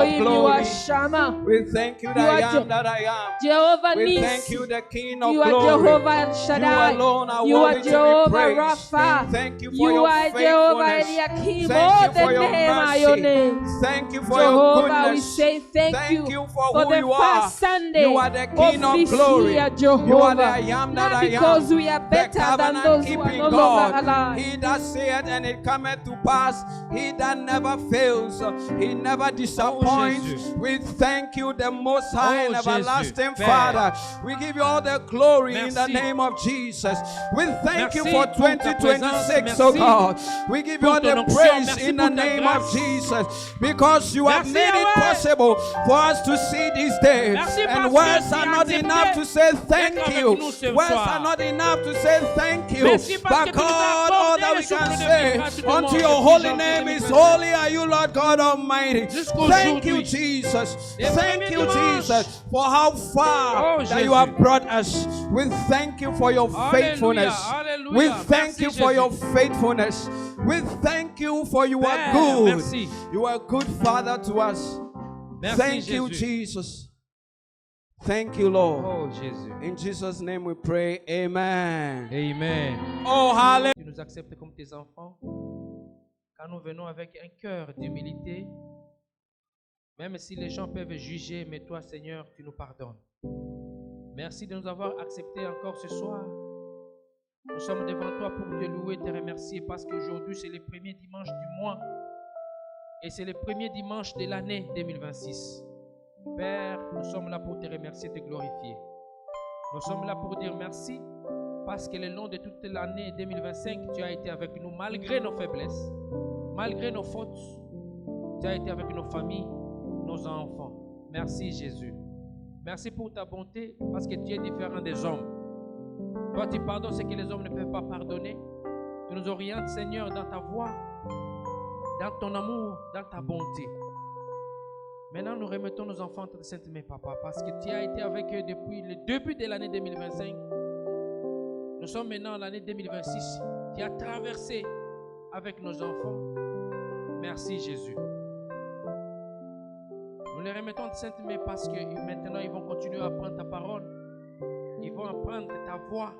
Elohim, you glory. are Shammah. We thank you You that are I am that I am. Jehovah We thank Nissi. you, the King of You are glory. Jehovah El You Shaddai. alone are You are worthy to be Jehovah praised. Rapha. Thank you for You your are Jehovah faithfulness. Eliakim. Thank All you for the your name are your mercy. name. Thank you for your Jehovah, we goodness. say thank you for who the you are. first Sunday You are the King of of this glory. year, You are the Jehovah. I am that Not I am. because we are The better than covenant those who are keeping no God. longer alive. He that saith and it cometh to pass. He that never fails. He never disappoints. We thank you, the Most High and everlasting Father. We give you all the glory in the name of Jesus. We thank you for 2026, oh God. We give you all the praise in the name of Jesus, because you have made it possible for us to see this day. And words are not enough to say thank you. Words are not enough to say thank you. But God, all that we can say unto your holy name is holy are you, Lord God Almighty. Thank you, Jesus. Thank you, Jesus, for how far that you have brought us. We thank you for your faithfulness. We thank you for your faithfulness. We thank you for you are good. You are a good Father to us. Thank you, Jesus. Thank you, Lord. Oh, Jésus. In Jesus' name we pray. Amen. Amen. Oh, hallelujah. Tu nous acceptes comme tes enfants, car nous venons avec un cœur d'humilité. Même si les gens peuvent juger, mais toi, Seigneur, tu nous pardonnes. Merci de nous avoir acceptés encore ce soir. Nous sommes devant toi pour te louer, te remercier, parce qu'aujourd'hui, c'est le premier dimanche du mois. Et c'est le premier dimanche de l'année 2026. Père, nous sommes là pour te remercier, te glorifier. Nous sommes là pour dire merci, parce que le long de toute l'année 2025, tu as été avec nous, malgré nos faiblesses, malgré nos fautes. Tu as été avec nos familles, nos enfants. Merci Jésus. Merci pour ta bonté, parce que tu es différent des hommes. Toi, tu pardonnes ce que les hommes ne peuvent pas pardonner. Tu nous orientes, Seigneur, dans ta voie, dans ton amour, dans ta bonté. Maintenant, nous remettons nos enfants entre tes saintes mains, Papa, parce que tu as été avec eux depuis le début de l'année 2025. Nous sommes maintenant en l'année 2026. Tu as traversé avec nos enfants. Merci Jésus. Nous les remettons entre tes saintes mains parce que maintenant, ils vont continuer à apprendre ta parole. Ils vont apprendre ta voix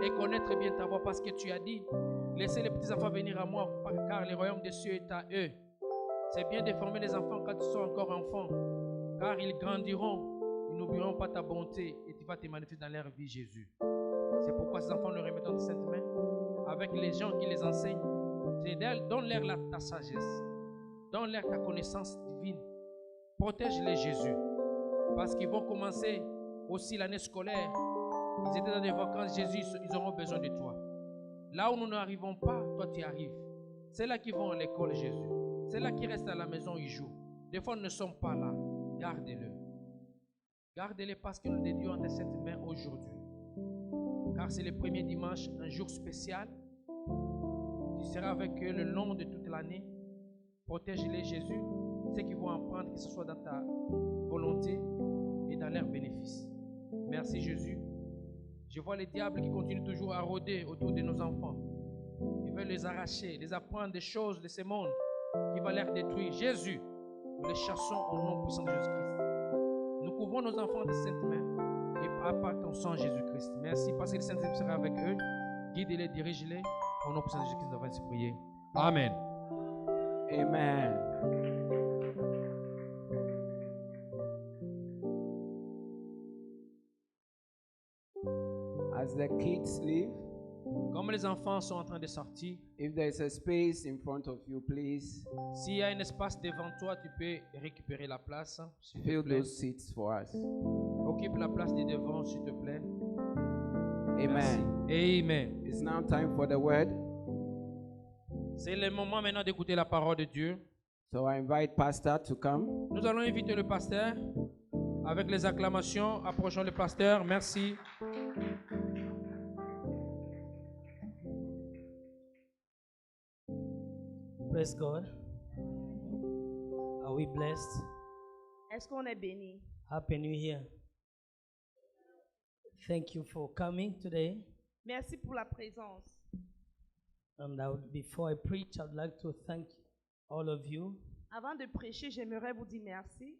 et connaître bien ta voix, parce que tu as dit, laissez les petits enfants venir à moi, car le royaume des cieux est à eux. C'est bien de former les enfants quand ils sont encore enfants, car ils grandiront, ils n'oublieront pas ta bonté et tu vas te manifester dans leur vie, Jésus. C'est pourquoi ces enfants, nous les remettons dans tes saintes mains, avec les gens qui les enseignent. Donne-leur ta sagesse, donne-leur ta connaissance divine. Protège-les, Jésus, parce qu'ils vont commencer aussi l'année scolaire. Ils étaient dans des vacances, Jésus, ils auront besoin de toi. Là où nous n'arrivons pas, toi tu arrives. C'est là qu'ils vont à l'école, Jésus. C'est là qu'ils restent à la maison, ils jouent. Des fois, nous ne sommes pas là. Garde-le. Garde-le parce que nous dédions à tes saintes mains aujourd'hui. Car c'est le premier dimanche, un jour spécial. Tu seras avec eux le long de toute l'année. Protège-les, Jésus. Ceux qui vont apprendre, que ce soit dans ta volonté et dans leur bénéfice. Merci, Jésus. Je vois les diables qui continuent toujours à rôder autour de nos enfants. Ils veulent les arracher, les apprendre des choses de ce monde qui va les détruire. Jésus, nous les chassons au nom puissant de Jésus-Christ. Nous couvrons nos enfants de saintes mains et par ton sang, Jésus-Christ. Merci parce que le Saint-Esprit sera avec eux. Guide-les, dirige-les. Au nom puissant de Jésus-Christ, nous avons prié. Amen. Amen. As the kids leave, comme les enfants sont en train de sortir, if there is a space in front of you, please s'il y a un espace devant toi, tu peux récupérer la place. Fill those seats for us. Occupe la place de devant, s'il te plaît. Amen. Amen. It's now time for the word. C'est le moment maintenant d'écouter la parole de Dieu. So I invite Pastor to come. Nous allons inviter le pasteur. Avec les acclamations, approchons le pasteur. Merci. Praise God. Are we blessed? Est-ce qu'on est béni? Happy New Year. Thank you for coming today. Merci pour la présence. And before I preach, I'd like to thank all of you. Avant de prêcher, j'aimerais vous dire merci.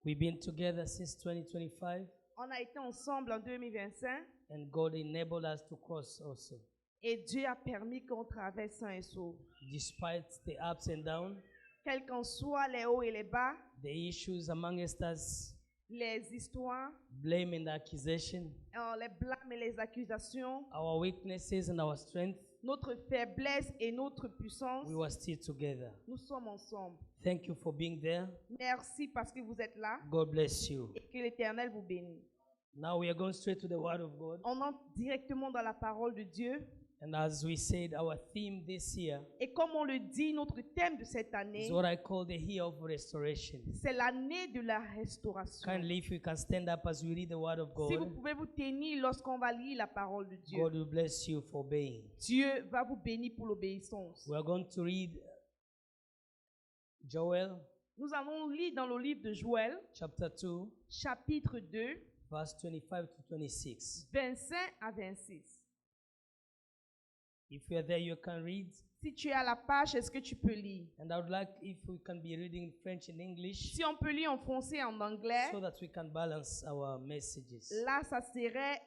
We've been together since 2025, On a été ensemble en 2025 and God enabled us to cross also. et Dieu a permis qu'on traverse sain et sauf. Despite the ups and downs, Quels qu'en soient les hauts et les bas, the issues amongst us, les histoires, blame and accusation, les blâmes et les accusations, our weaknesses and our strength, notre faiblesse et notre puissance, we were still together. nous sommes ensemble. Thank you for being there. Merci parce que vous êtes là God bless you. et que l'Éternel vous bénisse. Now we are going straight to the Word of God. On entre directement dans la parole de Dieu. And as we said, our theme this year Et comme on le dit, notre thème de cette année, is what I call the year of restoration. c'est l'année de la restauration. Kindly, if you can stand up as we read the Word of Si vous God, pouvez vous tenir lorsqu'on va lire la parole de Dieu, God will bless you for obeying. Dieu va vous bénir pour l'obéissance. We are going to read Joel Nous allons lire dans le livre de Joël, chapter 2, chapitre 2, verse 25 to 26. 25 à 26. If you are there, you can read. Si tu es à la page, est-ce que tu peux lire? And I would like if we can be reading in French and English Si on peut lire en français et en anglais, so that we can balance our messages. là, ça serait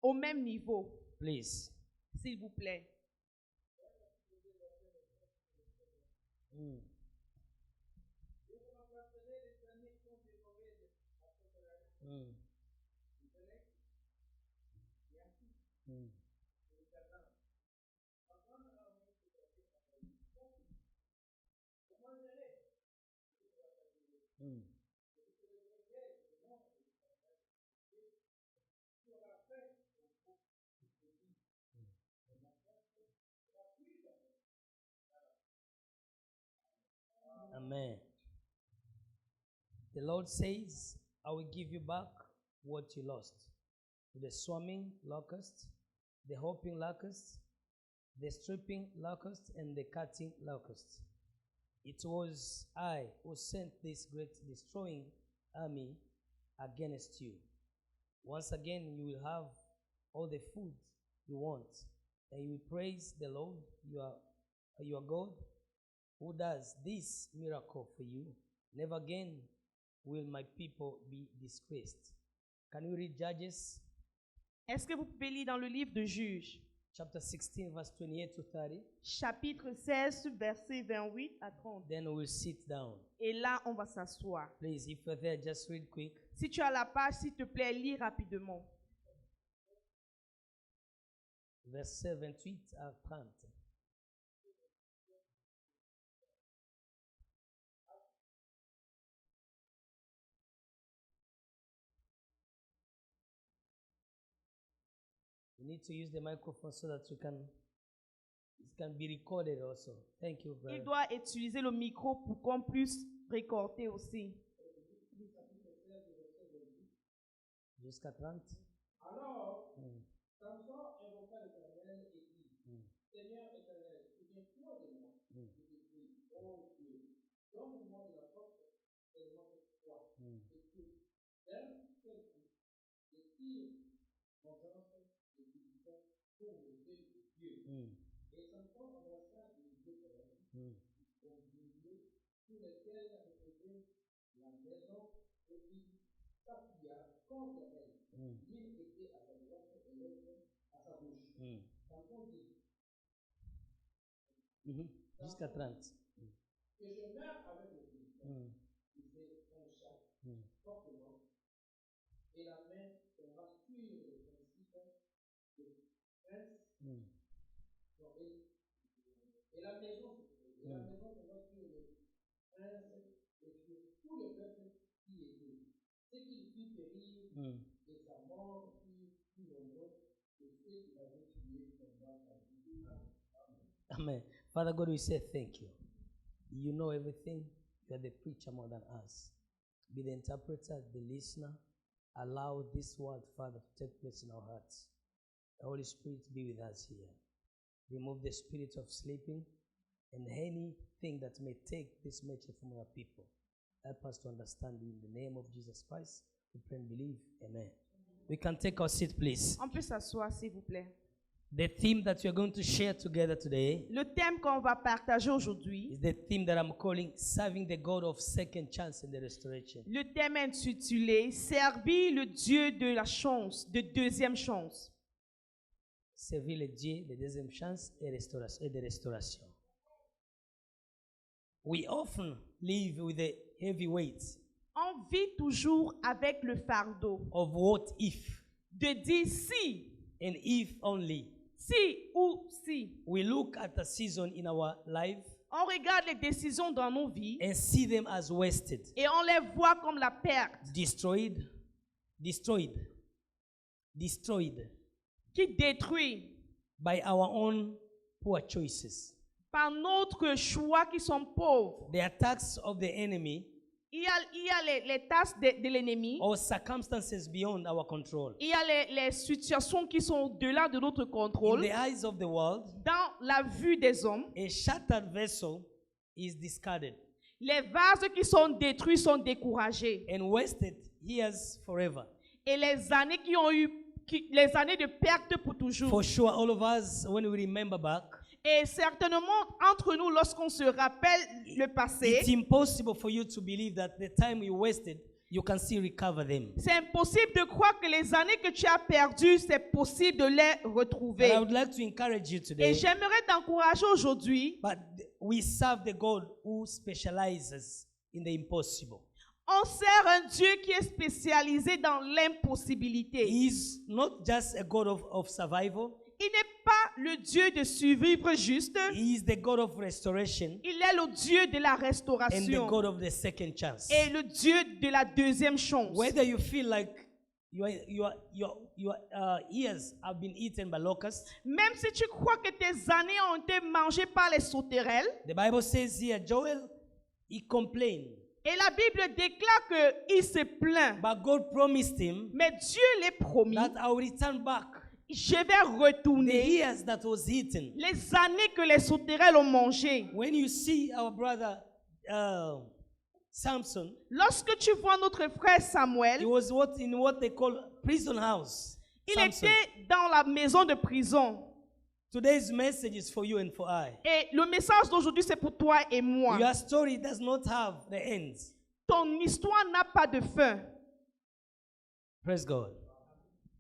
au même niveau, Please. s'il vous plaît. Mm. Mm. Mm. Mm. Amen. The Lord says, I will give you back what you lost. The swarming locust, the hopping locust, the stripping locust, and the cutting locust. It was I who sent this great destroying army against you. Once again, you will have all the food you want, and you will praise the Lord, your God, who does this miracle for you. Never again will my people be disgraced. Can you read Judges Est-ce que vous pouvez lire dans le livre de Juges, chapter 16, verse 28 to 30? chapitre 16, versets 28 à 30. Then we'll sit down. Et là, on va s'asseoir. Please, if you're there, just read quick. Si tu as la page, s'il te plaît, lis rapidement. Verset 28 à 30. You need to use the microphone so that it can be recorded also. Thank you, brother. Il doit utiliser le micro pour qu'on puisse récolter aussi. Jusqu'à 30. Alors, Mm. Samson invoqua l'Éternel et dit, Mm. Seigneur Éternel, souviens-toi de moi. Mm. Je te prie, oh Dieu, donne-moi de la force tellement cette foi. Mm. Et que d'un seul coup, je tire vengeance et punition pour le Dieu de Dieu. Mm. Et Samson embrassa les deux colonnes, Mm. au milieu, sur lesquelles reposait la maison, et il s'appuya contre elle. Mm. L'une était à sa droite et l'autre à sa gauche. Mm. Samson dit, Mhm. Jusqu'à 30. que je meurs avec le Philistins. Mm. Il se pencha Mm. fortement, et la main tomba sur le principe de prince. Mm. Non, et la maison tomba sur le prince et sur tout le peuple qui y était. Ce qu'il fit périr Mm. et sa mort fut plus nombreux que ceux qui l'avaient tué pendant sa vie. Amen. Father God, we say thank you. You know everything. You are the preacher more than us. Be the interpreter, the listener. Allow this word, Father, to take place in our hearts. The Holy Spirit be with us here. Remove the spirit of sleeping and anything that may take this message from our people. Help us to understand you in the name of Jesus Christ. We pray and believe. Amen. We can take our seat, please. On peut s'asseoir, s'il vous plaît. The theme that we are going to share together today Le thème qu'on va partager aujourd'hui, is the theme that I'm calling Serving the God of Second Chance and the Restoration. le thème intitulé Servir le Dieu de la chance, de deuxième chance. Servir le Dieu de deuxième chance et de restauration. We often live with the heavy weight On vit toujours avec le fardeau of what if de dire si, and if only. si ou si. We look at a season in our life On regarde les décisions dans nos vies and see them as wasted, et on les voit comme la perte destroyed, qui détruit by our own poor choices. par notre choix qui sont pauvres. The attacks of the enemy Il y a les tâches de l'ennemi. or circumstances beyond our control. Il y a les situations qui sont au-delà de notre In contrôle. the eyes of the world, Dans la vue des hommes, a shattered vessel is discarded les vases qui sont détruits sont découragés. and wasted years forever. Et les années qui ont eu, les années de perte pour toujours. For sure, all of us, when we remember back, Et certainement, entre nous, lorsqu'on se rappelle le it's passé, impossible for you to believe that the time you wasted, you can still recover them. c'est impossible de croire que les années que tu as perdues, c'est possible de les But retrouver. I would like to encourage you Et today, j'aimerais t'encourager aujourd'hui. but we serve the God who specializes in the impossible. On sert un Dieu qui est spécialisé dans l'impossibilité. He is not just a God of survival, Il n'est pas le Dieu de survivre juste. He is the God of restoration Il est le Dieu de la and the restauration God of the second chance. et le Dieu de la deuxième chance. Whether you feel like your ears have been eaten by locusts, Même si tu crois que tes années ont été mangées par les sauterelles, the Bible says here, Joel, he complained, et la Bible déclare qu'il se plaint, but God promised him mais Dieu l'a promis, that I will return back je vais the retourner years that was eaten. les années que les sauterelles ont mangées. When you see our brother Samson, Lorsque tu vois notre frère he Samuel, was in what they call prison house. il Samson. était dans la maison de prison. Today's message is for you and for I. Et le message d'aujourd'hui, c'est pour toi et moi. Your story does not have the ends. Ton histoire n'a pas de fin. Praise God.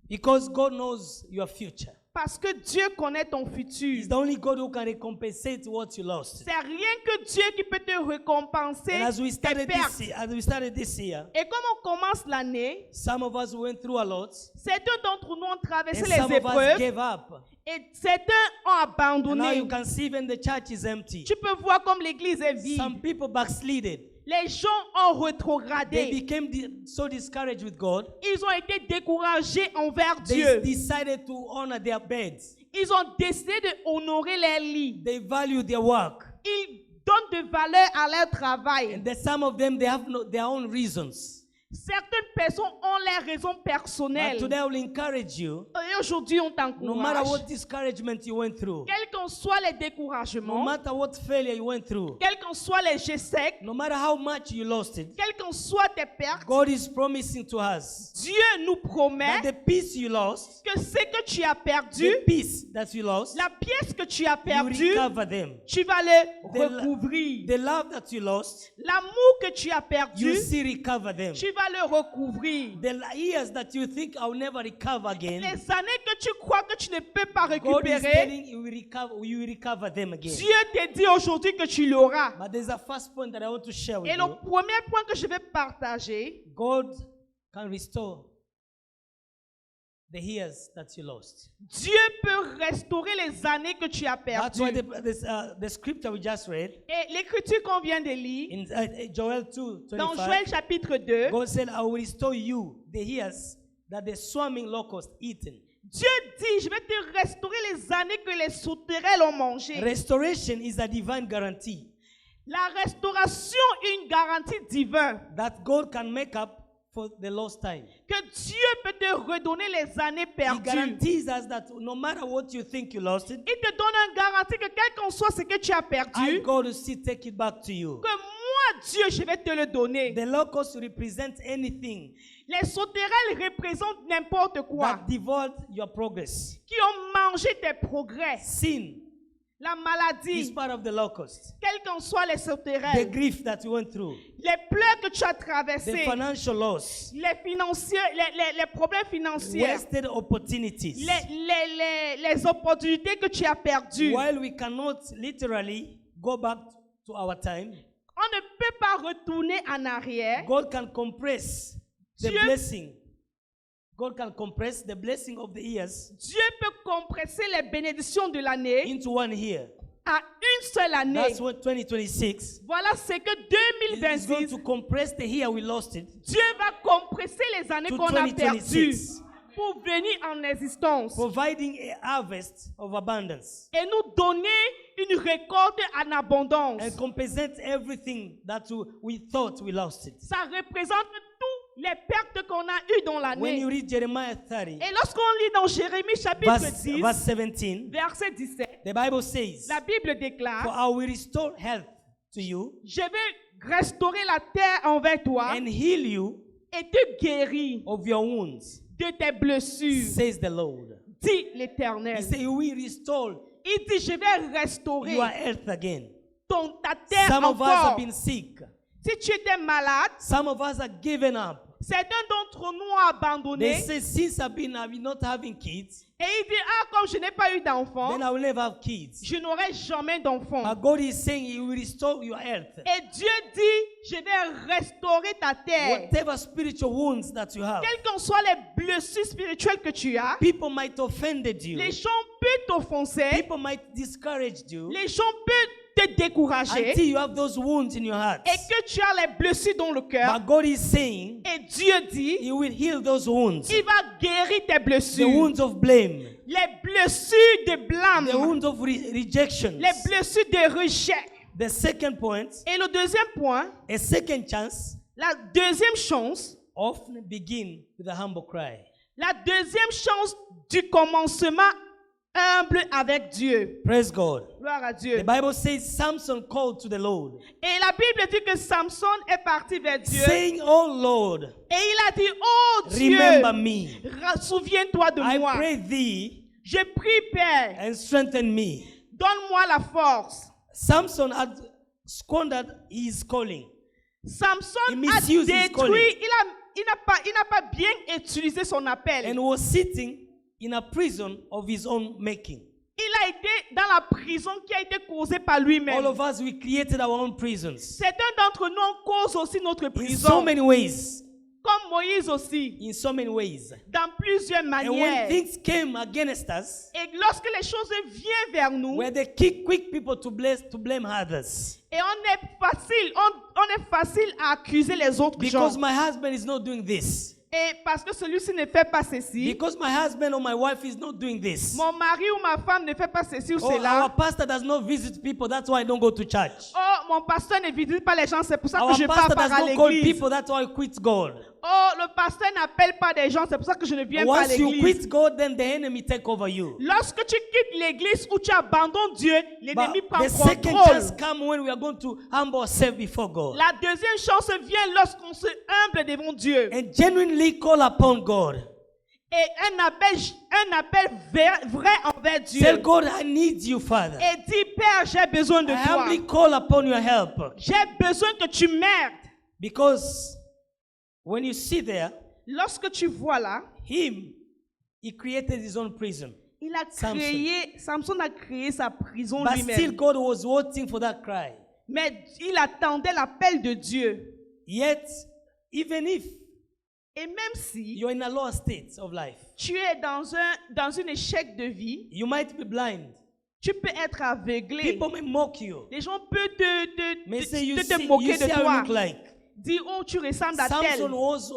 Because God knows your future. Parce que Dieu connaît ton futur. He's the only God who can recompensate what you lost. C'est rien que Dieu qui peut te récompenser And as we tes started pertes. this year, Et comme on commence l'année, some of us went through a lot, certains d'entre nous ont traversé and les some of us épreuves gave up. et certains ont And now abandonné. you can see even the church is empty. Tu peux voir comme l'église est vide. Some people backslided. Les gens ont They rétrogradé. became so discouraged with God. Ils ont été découragés envers They Dieu. decided to honor their beds. Ils ont décidé d'honorer leurs lits. They value their work. Ils donnent de valeur à leur travail. And some of them, they have their own reasons. Certaines personnes ont leurs raisons But personnelles. today I will encourage you, Et aujourd'hui, on no matter t'encourage. what discouragement you went through, Quels qu'en soient les no découragements, matter what failure you went through, quels qu'en soient les jets secs, no matter how much you lost it, quelles qu'en soient tes pertes, God is promising to us Dieu nous promet that the peace you lost, que ce que tu as perdu, the peace that you lost, la pièce que tu as you perdue, recover them. tu vas le The- recouvrir. The love that you lost, L'amour que tu as you perdu, still recover them. tu vas le recouvrir. The years that you think I'll never recover again, Les années que tu crois que tu ne peux pas God is récupérer, telling you you will recover them again. Dieu te dit aujourd'hui que tu l'auras. But there's a first point that I want to share with Et le you. premier point que je vais partager, God can restore the years that you lost. Dieu peut restaurer les années que tu as That's why perdues. the scripture we just read Et l'écriture qu'on vient de lire, in Joel 2, dans 25, Joël chapitre 2, God said, I will restore you the years that the swarming locust eaten. Dieu dit, je vais te restaurer les années que les sauterelles ont mangées. Restoration is a divine guarantee La restauration est une garantie divine that God can make up for the lost time. que Dieu peut te redonner les années He perdues. guarantees us that no matter what you think you lost it, Il te donne une garantie que quel qu'en soit ce que tu as I, perdu, God, will still take it back to you. que moi, Dieu, je vais te le donner. The locust represents anything Les sauterelles représentent n'importe quoi that devoured your progress. qui ont manger tes progrès. Sin La is maladie, part of the locust. quelles qu'en soient les The sauterelles, grief that we went through, les pleurs que tu as the traversées, financial loss, les financiers, les problèmes financiers, wasted opportunities. les opportunités que tu as perdues. While we cannot literally go back to our time, On ne peut pas retourner en arrière. God can compress the Dieu- blessing. God can compress the blessing of the years Dieu peut compresser les bénédictions de l'année into 1 year. à une seule année. That's what 2026 Voilà ce que is going 2026, to compress the year we lost it Dieu va compresser les années to qu'on a perdues 2026, pour venir en existence providing a harvest of abundance et nous donner une récolte en abondance. and compensate everything that we thought we lost it. Ça représente toutes les pertes qu'on a eues dans When you l'année. read Jeremiah 30, Et lorsqu'on lit dans Jérémie chapitre verse 10, 17, verset 17, the Bible says, la Bible "For déclare, I will restore health to you je vais restaurer la terre envers toi and heal you et te guérir of your wounds, de tes blessures, says the Lord." dit He l'Éternel. said, "He will restore Il dit, je vais restaurer your health again." ta terre Some of us have encore. been sick. Si tu étais malade, Some of us are given up. certains d'entre nous ont They abandonné. say, since I've been not having kids, Et il dit, ah, comme je n'ai pas eu d'enfant, then I will never have kids. je n'aurai jamais d'enfant. But God is saying He will restore your health. Et Dieu dit, je vais restaurer ta terre. Whatever spiritual wounds that you have, Quelles qu'en soient les blessures spirituelles que tu as, people might offended you. les gens peuvent t'offenser, People might discourage you les gens peuvent te décourager, until you have those wounds in your heart. et que tu as les blessures dans le cœur. But God is saying Et Dieu dit, He will heal those wounds. il va guérir tes The blessures. wounds of blame, Les blessures de blâme, the wounds of rejection. les blessures de rejet. The second point, Et le deuxième point, a second chance la deuxième chance, often begin with a humble cry. la deuxième chance du commencement humble avec Dieu. Praise God. Gloire à The Dieu. Bible says Samson called to the Lord, Et la Bible dit que Samson est parti vers Dieu. saying, "Oh Lord, Et il a dit, oh Dieu, remember me. souviens-toi de I moi. pray thee Je prie, Père, and strengthen me." donne-moi la force. Samson had squandered his calling. Samson He a misused his calling. détruit, il n'a pas bien utilisé son appel. And was sitting in a prison of his own making. Il a été dans la prison qui a été causée par lui-même. All of us, we created our own prisons Certains d'entre nous ont causé aussi notre in prison. so many ways. Comme Moïse aussi. In so many ways. Dans plusieurs And when manières. things came against us, Et lorsque les choses viennent vers nous, we're the quick people to blame others. et on est facile à accuser les autres Because gens. my husband is not doing this. Et parce que celui-ci ne fait pas ceci, Because my husband or my wife is not doing this. mon mari ou ma femme ne fait pas ceci ou Or our cela. pastor does not visit people, that's why I don't go to church. Oh, mon pasteur ne visite pas les gens, c'est pour ça que Our je pars pastor pas does à not call l'église. people, that's why I quit God. Oh, le pasteur n'appelle pas des gens, c'est pour ça que je ne viens pas à Once you l'église. quit God, then the enemy take over you. Lorsque tu quittes l'église ou tu abandonnes Dieu, l'ennemi But prend the second contrôle. chance comes when we are going to humble ourselves before God La deuxième chance vient lorsqu'on se humble devant Dieu. and genuinely call upon God. Et un appel vrai envers Tell Dieu. God, I need you, Father. Et dis, Père, j'ai besoin de I toi. humbly call upon your help. J'ai besoin que tu m'aides. Because when you see there, Lorsque tu vois là, he created his own prison. Samson a créé sa prison But still, lui-même. God was waiting for that cry. Mais il attendait l'appel de Dieu. Yet, even if Et même si you're in a lower state of life, tu es dans un échec de vie, you might be blind. tu peux être aveuglé. People may mock you. Les gens peuvent May say, you te see, moquer you see de how you toi. look like. Dis, oh, tu ressembles à tel. Samson was,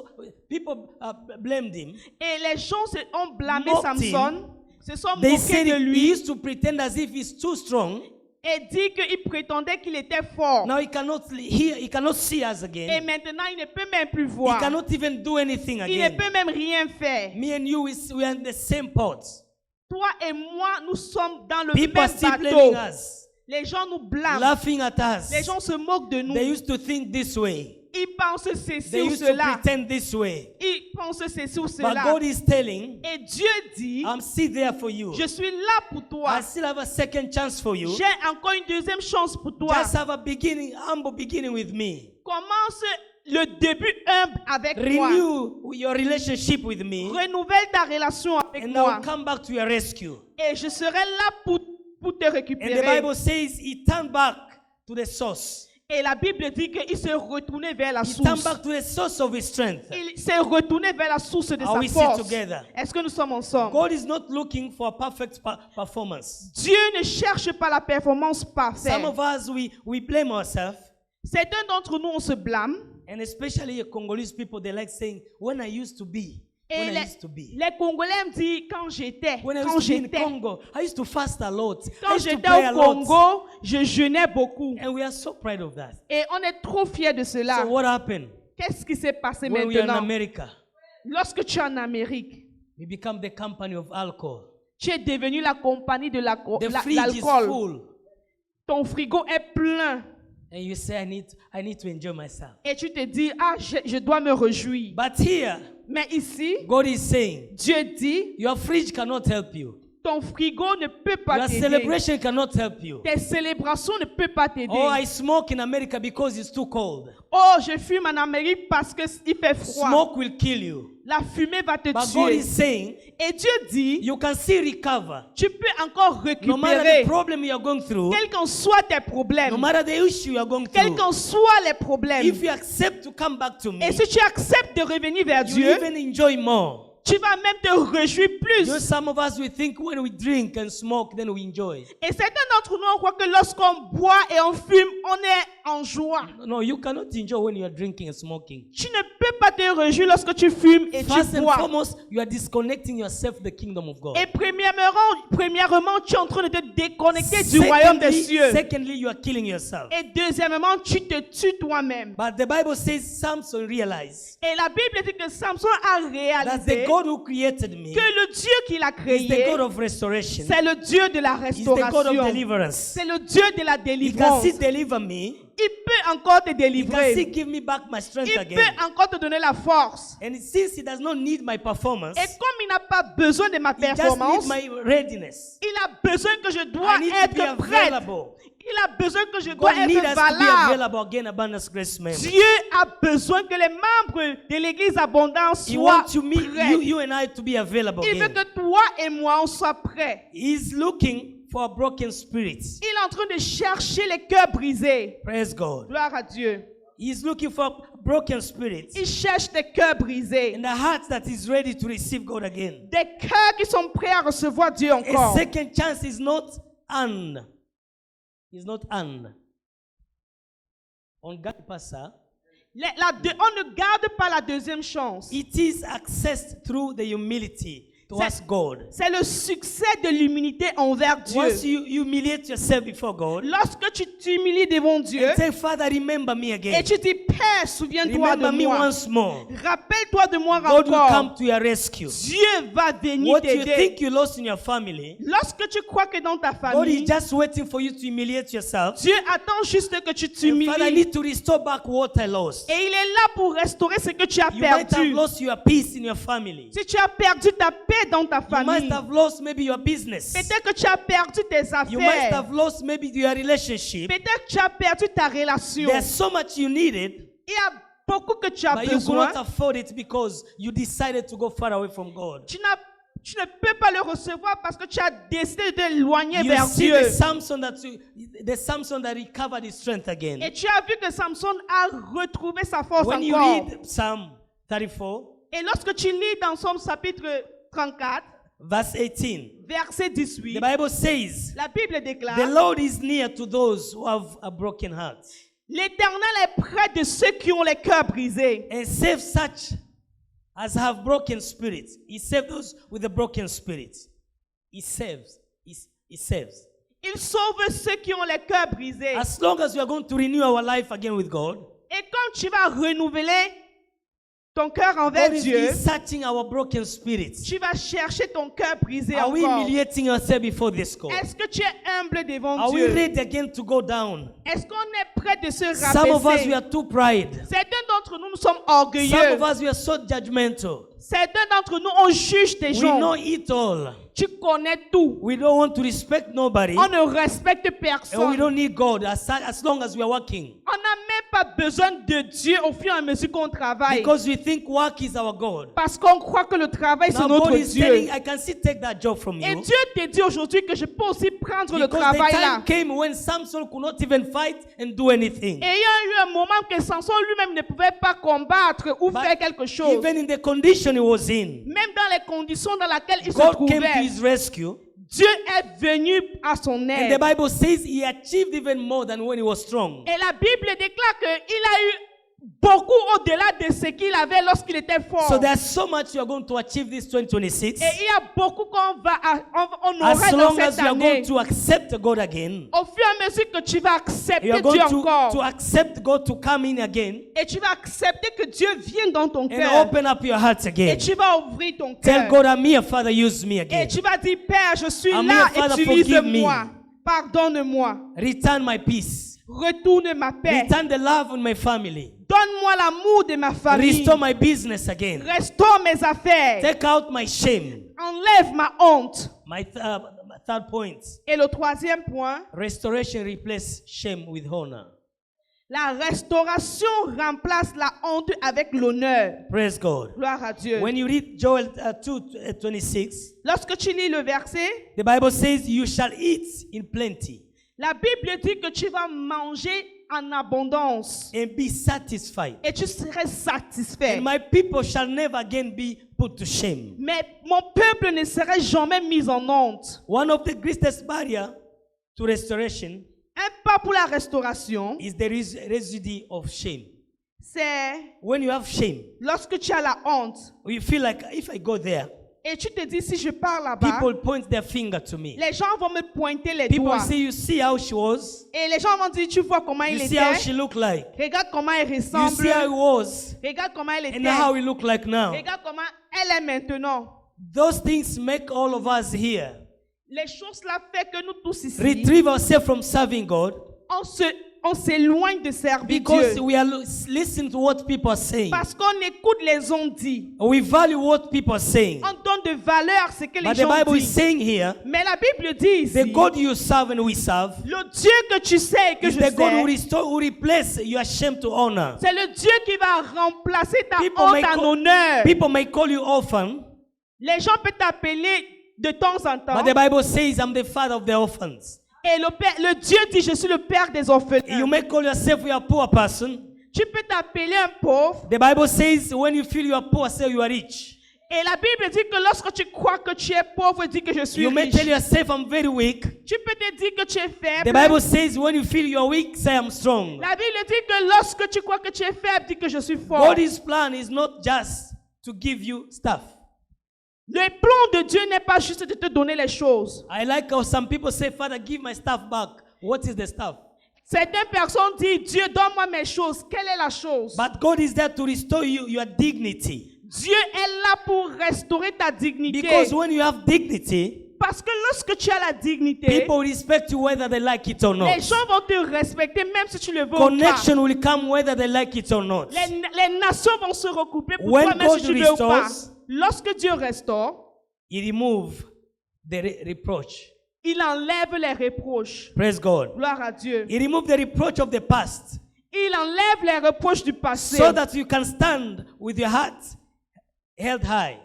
people blamed him. Et les gens ont blâmé Mocked Samson, se sont They moqués said de he lui used to pretend as if he's too strong. et dit qu'il prétendait qu'il était fort. Now he cannot hear, he cannot see us Et again. maintenant, il ne peut même plus He voir. cannot even do anything Il ne again. peut même rien faire. Me and you, we are in the same pot. Toi et moi, nous sommes dans le People are même still bateau. blaming us, Les gens nous blâment. laughing at us. Les gens se moquent de nous. They used to think this way. Ils pensent ceci They ou used to cela. pretend this way. Ils pensent ceci ou But cela. God is telling, Et Dieu dit, I'm still there for you. je suis là pour toi. I still have a second chance for you. J'ai encore une deuxième chance pour toi. Just have a beginning, humble beginning with me. Commence le début humble avec moi. Renew your relationship with me, Renouvelle ta relation avec and moi. I'll come back to your rescue. Et je serai là pour te And the récupérer. Bible says he turned back to the source. Et la Bible dit qu'il s'est retourné vers la He turned source. back to the source of his strength. Il s'est retourné vers la source de Are sa we still force. together? Est-ce que nous sommes ensemble? God is not looking for a perfect performance. Dieu ne cherche pas la performance parfaite. Some of us, we blame ourselves, Certains d'entre nous, on se blâme. and especially Congolese people, they like saying, when I used to be, Et when I used to be. les Congolais me disent, quand j'étais, When I quand used to be in j'étais, Congo, I used to fast a lot. I quand used to j'étais pray a au lot. Congo, je jeûnais beaucoup. And we are so proud of that. Et on est trop fiers de cela. So what happened Qu'est-ce qui s'est passé when we are in maintenant? America? Lorsque tu es en Amérique, We become the company of alcohol. tu es devenu la compagnie de The fridge is l'alcool. full. Ton frigo est plein. And you say, I need to enjoy myself. Et tu te dis, ah, je dois me réjouir. But here, Mais ici, God is saying, Dieu dit, your fridge cannot help you. ton frigo ne peut pas Your t'aider. celebration cannot help you. Tes célébrations ne peuvent pas t'aider. Oh, I smoke in America because it's too cold. Oh, je fume en Amérique parce qu'il fait froid. Smoke will kill you. La fumée va te But God tuer. is saying, Et Dieu dit, you can still recover. tu peux encore No matter récupérer. the problem you are going through, Quels qu'en soient tes problèmes. no matter the issue you are going Quels through, qu'en soient les problèmes. if you accept to come back to me, Et si tu acceptes de revenir vers you Dieu, even enjoy more. tu vas même te réjouir plus. You know, some of us, we think when we drink and smoke, then we enjoy. Et certains d'entre nous, on croit que lorsqu'on boit et on fume, on est en joie. No, you cannot enjoy when you are drinking and smoking. Tu ne peux pas te réjouir lorsque tu fumes et First tu and bois. foremost, you are disconnecting yourself from the kingdom of God. Et premièrement, tu es en train de te déconnecter du royaume des cieux. Secondly, you are killing yourself. Et deuxièmement, tu te tues toi-même. But the Bible says Samson realized Et la Bible dit que Samson a that réalisé the God who created me que le Dieu qu'il a is the créé, God of restoration. c'est le Dieu de la He's the God of restauration. deliverance. C'est le Dieu de la He can délivrance. still deliver me. Il peut encore te He can délivrer. still give me back my strength Il again. peut encore te donner la force. And since he does not need my performance, Et comme il n'a pas besoin de ma he just performance, needs my readiness. il a besoin que je dois I need to be être prête. available. Il a besoin que je dois God needs être us to be valable. available again, Abundance Grace members. Dieu a besoin que les membres de l'église Abondance He soient wants to meet prêts. you and I to be available Il veut again. que toi et moi, on soit prêts. He's looking for a broken spirit. Il est en train de chercher les cœurs brisés. Praise God. Gloire à Dieu. He's looking for a broken spirit Il cherche des cœurs brisés. and a heart that is ready to receive God again. Des cœurs qui sont prêts à recevoir Dieu A encore. second chance is not earned. It's not earned. On ne garde pas ça. On ne garde pas la deuxième chance. It is accessed through the humility towards God. C'est le succès de l'humilité envers Dieu. Once you humiliate yourself before God, Lorsque tu t'humilies devant Dieu and say, Father, remember me et again. tu dis, Père, souviens-toi de Remember me moi. once more. Rappelle-toi de moi God will encore. come to your rescue. Dieu va venir What you t'aider. think you lost in your family, Lorsque tu crois que dans ta God famille, is just waiting for you to humiliate yourself. Dieu attend juste que tu And Father, I t'humilies. need to restore back what I lost. Et il est là pour restaurer ce que tu as You might have perdu. lost your peace in your family. Si tu as perdu ta paix dans ta You famille, must have lost maybe your business. peut-être que tu as perdu tes You must affaires. have lost maybe your relationship. Peut-être que tu as perdu ta relation. There's so much you needed, Il y a beaucoup que tu as but you could besoin. not afford it because you decided to go far away from God. Tu ne peux pas le recevoir parce que tu as décidé de t'éloigner You vers see Dieu. the Samson that recovered his strength again. Et tu as vu que Samson a retrouvé sa force When you encore. read Psalm 34, Et lorsque tu lis dans Somme chapitre 34, verse 18, verset 18, the Bible says, la Bible the déclare, Lord is near to those who have a broken heart l'Éternel est près de ceux qui ont les cœurs brisés and save such as have broken spirits. He saves those with a broken spirit. He saves. He saves. Il sauve ceux qui ont les cœurs brisés. As long as we are going to renew our life again with God, Et quand tu vas renouveler ton cœur envers God Dieu, is searching our broken spirits. tu vas chercher ton cœur brisé Are we encore. humiliating ourselves before this God? Est-ce que tu es humble devant Are we Dieu? ready again to go down? Est-ce qu'on est prêt de se Some of us, we rabaisser? are too pride. Certains d'entre nous, nous sommes Some orgueilleux. of us, we are so judgmental. Certains d'entre nous, on juge des We gens. know it all. Tu connais tout. We don't want to respect nobody. On ne respecte And we personne. don't need God as long as we are working. On n'a même pas besoin de Dieu au fur et à mesure qu'on travaille. Because we think work is our God. Parce qu'on croit que le travail, c'est Now notre God is telling, Dieu. I can still take that job from Et you. Dieu te dit aujourd'hui que je peux aussi prendre le Because travail the là. time came when Samson could not even fight and do anything. Et il y a eu un moment que Samson lui-même ne pouvait pas combattre ou But faire quelque chose. even in the condition he was in, Même dans les conditions dans lesquelles il se God came to trouvait, his rescue. Dieu est venu à son And the aide. Bible says he achieved even more than when he was strong. Et la Bible déclare qu'il a eu beaucoup au-delà de ce qu'il avait lorsqu'il était fort. So there's so much you are going to achieve this 2026. Et il y a beaucoup on As aurait dans long as cette you are année. going to accept God again, Au fur et à mesure que tu vas accepter you are Dieu going to encore. accept God to come in again Et tu vas accepter que Dieu vienne dans ton and cœur. open up your heart Et again. tu vas ouvrir ton Tell cœur. God, I'm here, Father, use me Et again. tu vas dire, Père, je suis I'm là, here, Father, utilise-moi. forgive Pardonne-moi. Return my peace. Retourne ma paix. Return the love in my family. Donne-moi l'amour de ma famille. Restore my business again. Restaure mes affaires. Take out my shame. Enlève ma honte. My third point. Et le troisième point, Restoration replaces shame with honor. la restauration remplace la honte avec l'honneur. Praise God. Gloire à Dieu. When you read Joel 2:26, Lorsque tu lis le verset, the Bible says, you shall eat in plenty la Bible dit que tu vas manger en abondance and be satisfied. et tu serais satisfait. And my people shall never again be put to shame. Mais mon peuple ne serait jamais mis en honte. One of the greatest barriers to restoration Un pas pour la restauration, is the residue of shame. c'est When you have shame, lorsque tu as la honte you feel like if I go there, et tu te dis si je pars là-bas, people point their finger to me. les gens vont me pointer les People doigts. say, you see how she was? Et les gens vont dire, tu vois comment You il see how était? she looked like? Regarde comment elle You ressemble. see how it was? Regarde comment elle And était. how we look like now? Regarde comment elle est maintenant. Those things make all of us here Les choses là fait que nous tous ici, retrieve ourselves from serving God on s'éloigne de servir because Dieu. we are listening to what people are saying. Parce qu'on écoute les on-dit. We value what people are saying. On donne de valeur à ce que les But the gens Bible is disent. saying here, Mais la Bible dit the ici, God you serve and we serve le Dieu que tu sais et que is je the God who sais, restore, who replace your shame to honor. c'est le Dieu qui va remplacer ta People honte may en call- honneur. People may call you orphan, Les gens peuvent t'appeler de temps en temps. but the Bible says I'm the father of the orphans. Et le Dieu dit, je suis le père des orphelins. You may call yourself a poor person. Tu peux t'appeler un pauvre. The Bible says when you feel you are poor, say you are rich. Et la Bible dit que lorsque tu crois que tu es pauvre, dis que je suis You may riche. tell yourself I'm very weak. Tu peux te dire que tu es The faible. Bible says when you feel you are weak, say I'm strong. La Bible dit que lorsque tu crois que tu es faible, dis que je suis fort. God's plan is not just to give you stuff. Le plan de Dieu n'est pas juste de te donner les choses. I like how some people say, Father, give my stuff back. What is the stuff? Certaines personnes disent, Dieu, donne-moi mes choses. Quelle est la chose? But God is there to restore you your dignity. Dieu est là pour restaurer ta dignité. Because when you have dignity, Parce que lorsque tu as la dignité, people respect you whether they like it or les not. gens vont te respecter même si tu le veux ou pas. Connection will come whether they like it or not. Les nations vont se recouper pour When toi même God si tu le veux ou pas. restores, Lorsque Dieu restaure, He remove the reproach. il enlève les reproches. Praise God. Gloire à Dieu. He remove the reproach of the past Il enlève les reproches du passé so that you can stand with your heart held high,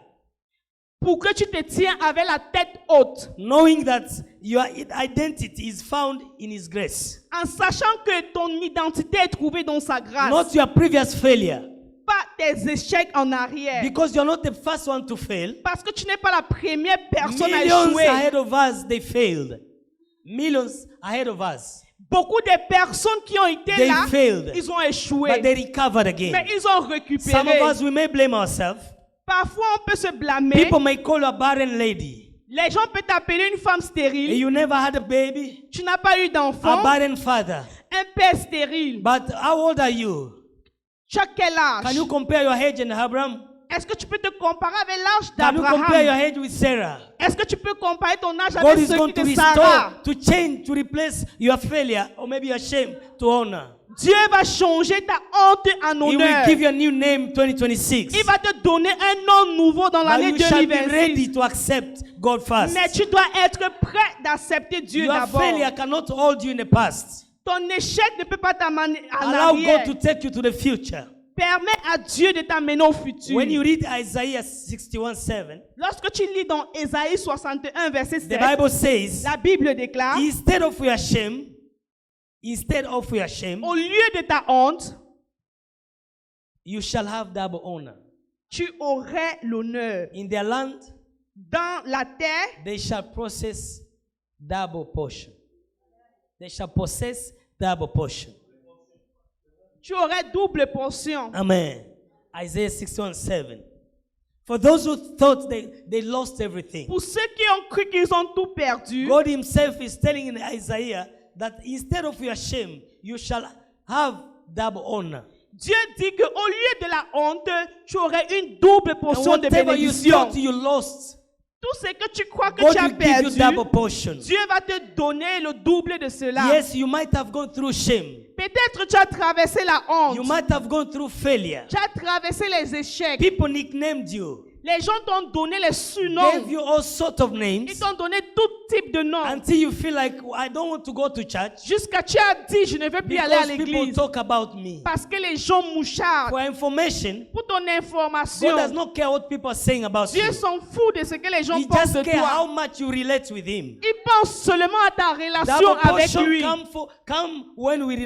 pour que tu te tiens avec la tête haute, knowing that your identity is found in His grace, en sachant que ton identité est trouvée dans sa grâce, not your previous failure. pas tes échecs en arrière. Because you're not the first one to fail. Parce que tu n'es pas la première personne à Millions échouer. ahead of us, they failed. Millions ahead of us, Beaucoup de personnes qui ont été they là, failed, ils ont échoué. but they recovered again. Mais ils ont Some of récupéré. us, we may blame ourselves. Parfois, on peut se blâmer. People may call you a barren lady. Les gens peuvent t'appeler une femme And stérile. you never had a baby, Tu n'as pas eu a d'enfant. barren father. Un père stérile. But how old are you? Tu as quel âge? Can you compare your age and Abraham? Est-ce que tu peux te comparer avec l'âge Can you compare your d'Abraham? age with Sarah? Est-ce que tu peux comparer ton âge God avec is going celui to de Sarah? restore, to change, to replace your failure or maybe your shame to honor. Dieu va changer ta honte en He will honneur. give you a new name 2026. Il va te donner un nom nouveau dans But l'année you shall be 2026. ready to accept God first. Mais tu dois être prêt d'accepter Dieu Your d'abord. failure cannot hold you in the past. Ton échec ne peut pas t'amener en Allow arrière. God to take you to the future. Permets à Dieu de t'amener au futur. When you read Isaiah 61:7, Lorsque tu lis dans Ésaïe 61, verset the 7, Bible says, la Bible déclare, instead of your shame, au lieu de ta honte, you shall have double honor. tu aurais l'honneur. In their land, Dans la terre, they shall possess double portion. They shall possess double portion. tu aurais double portion. Amen. Isaiah 61:7. For those who thought they lost everything, Pour ceux qui ont cru qu'ils ont tout perdu, God himself is telling in Isaiah that instead of your shame, you shall have double honor. Dieu dit qu'au lieu de la honte, tu aurais une double And portion de whatever you bénédiction. thought you lost, Tout ce que tu crois que God tu as will give you perdu, double portion. Dieu va te donner le double de cela. Yes, you might have gone through shame. Peut-être tu as traversé la honte. You might have gone through failure. Tu as traversé les échecs. People nicknamed you, Les gens t'ont donné les surnoms. gave you all sorts of Ils names t'ont donné tout type de noms. until you feel like I don't want to go to church Jusqu'à tu as dit, je ne veux plus aller à because people l'église. talk about me. Parce que les gens mouchardent. For information, Pour ton God does information, not care what people are saying about you. Dieu s'en fout de ce que les gens He pensent just de cares how toi. much you relate with Him. Il pense seulement à ta relation Double avec portion lui. come when we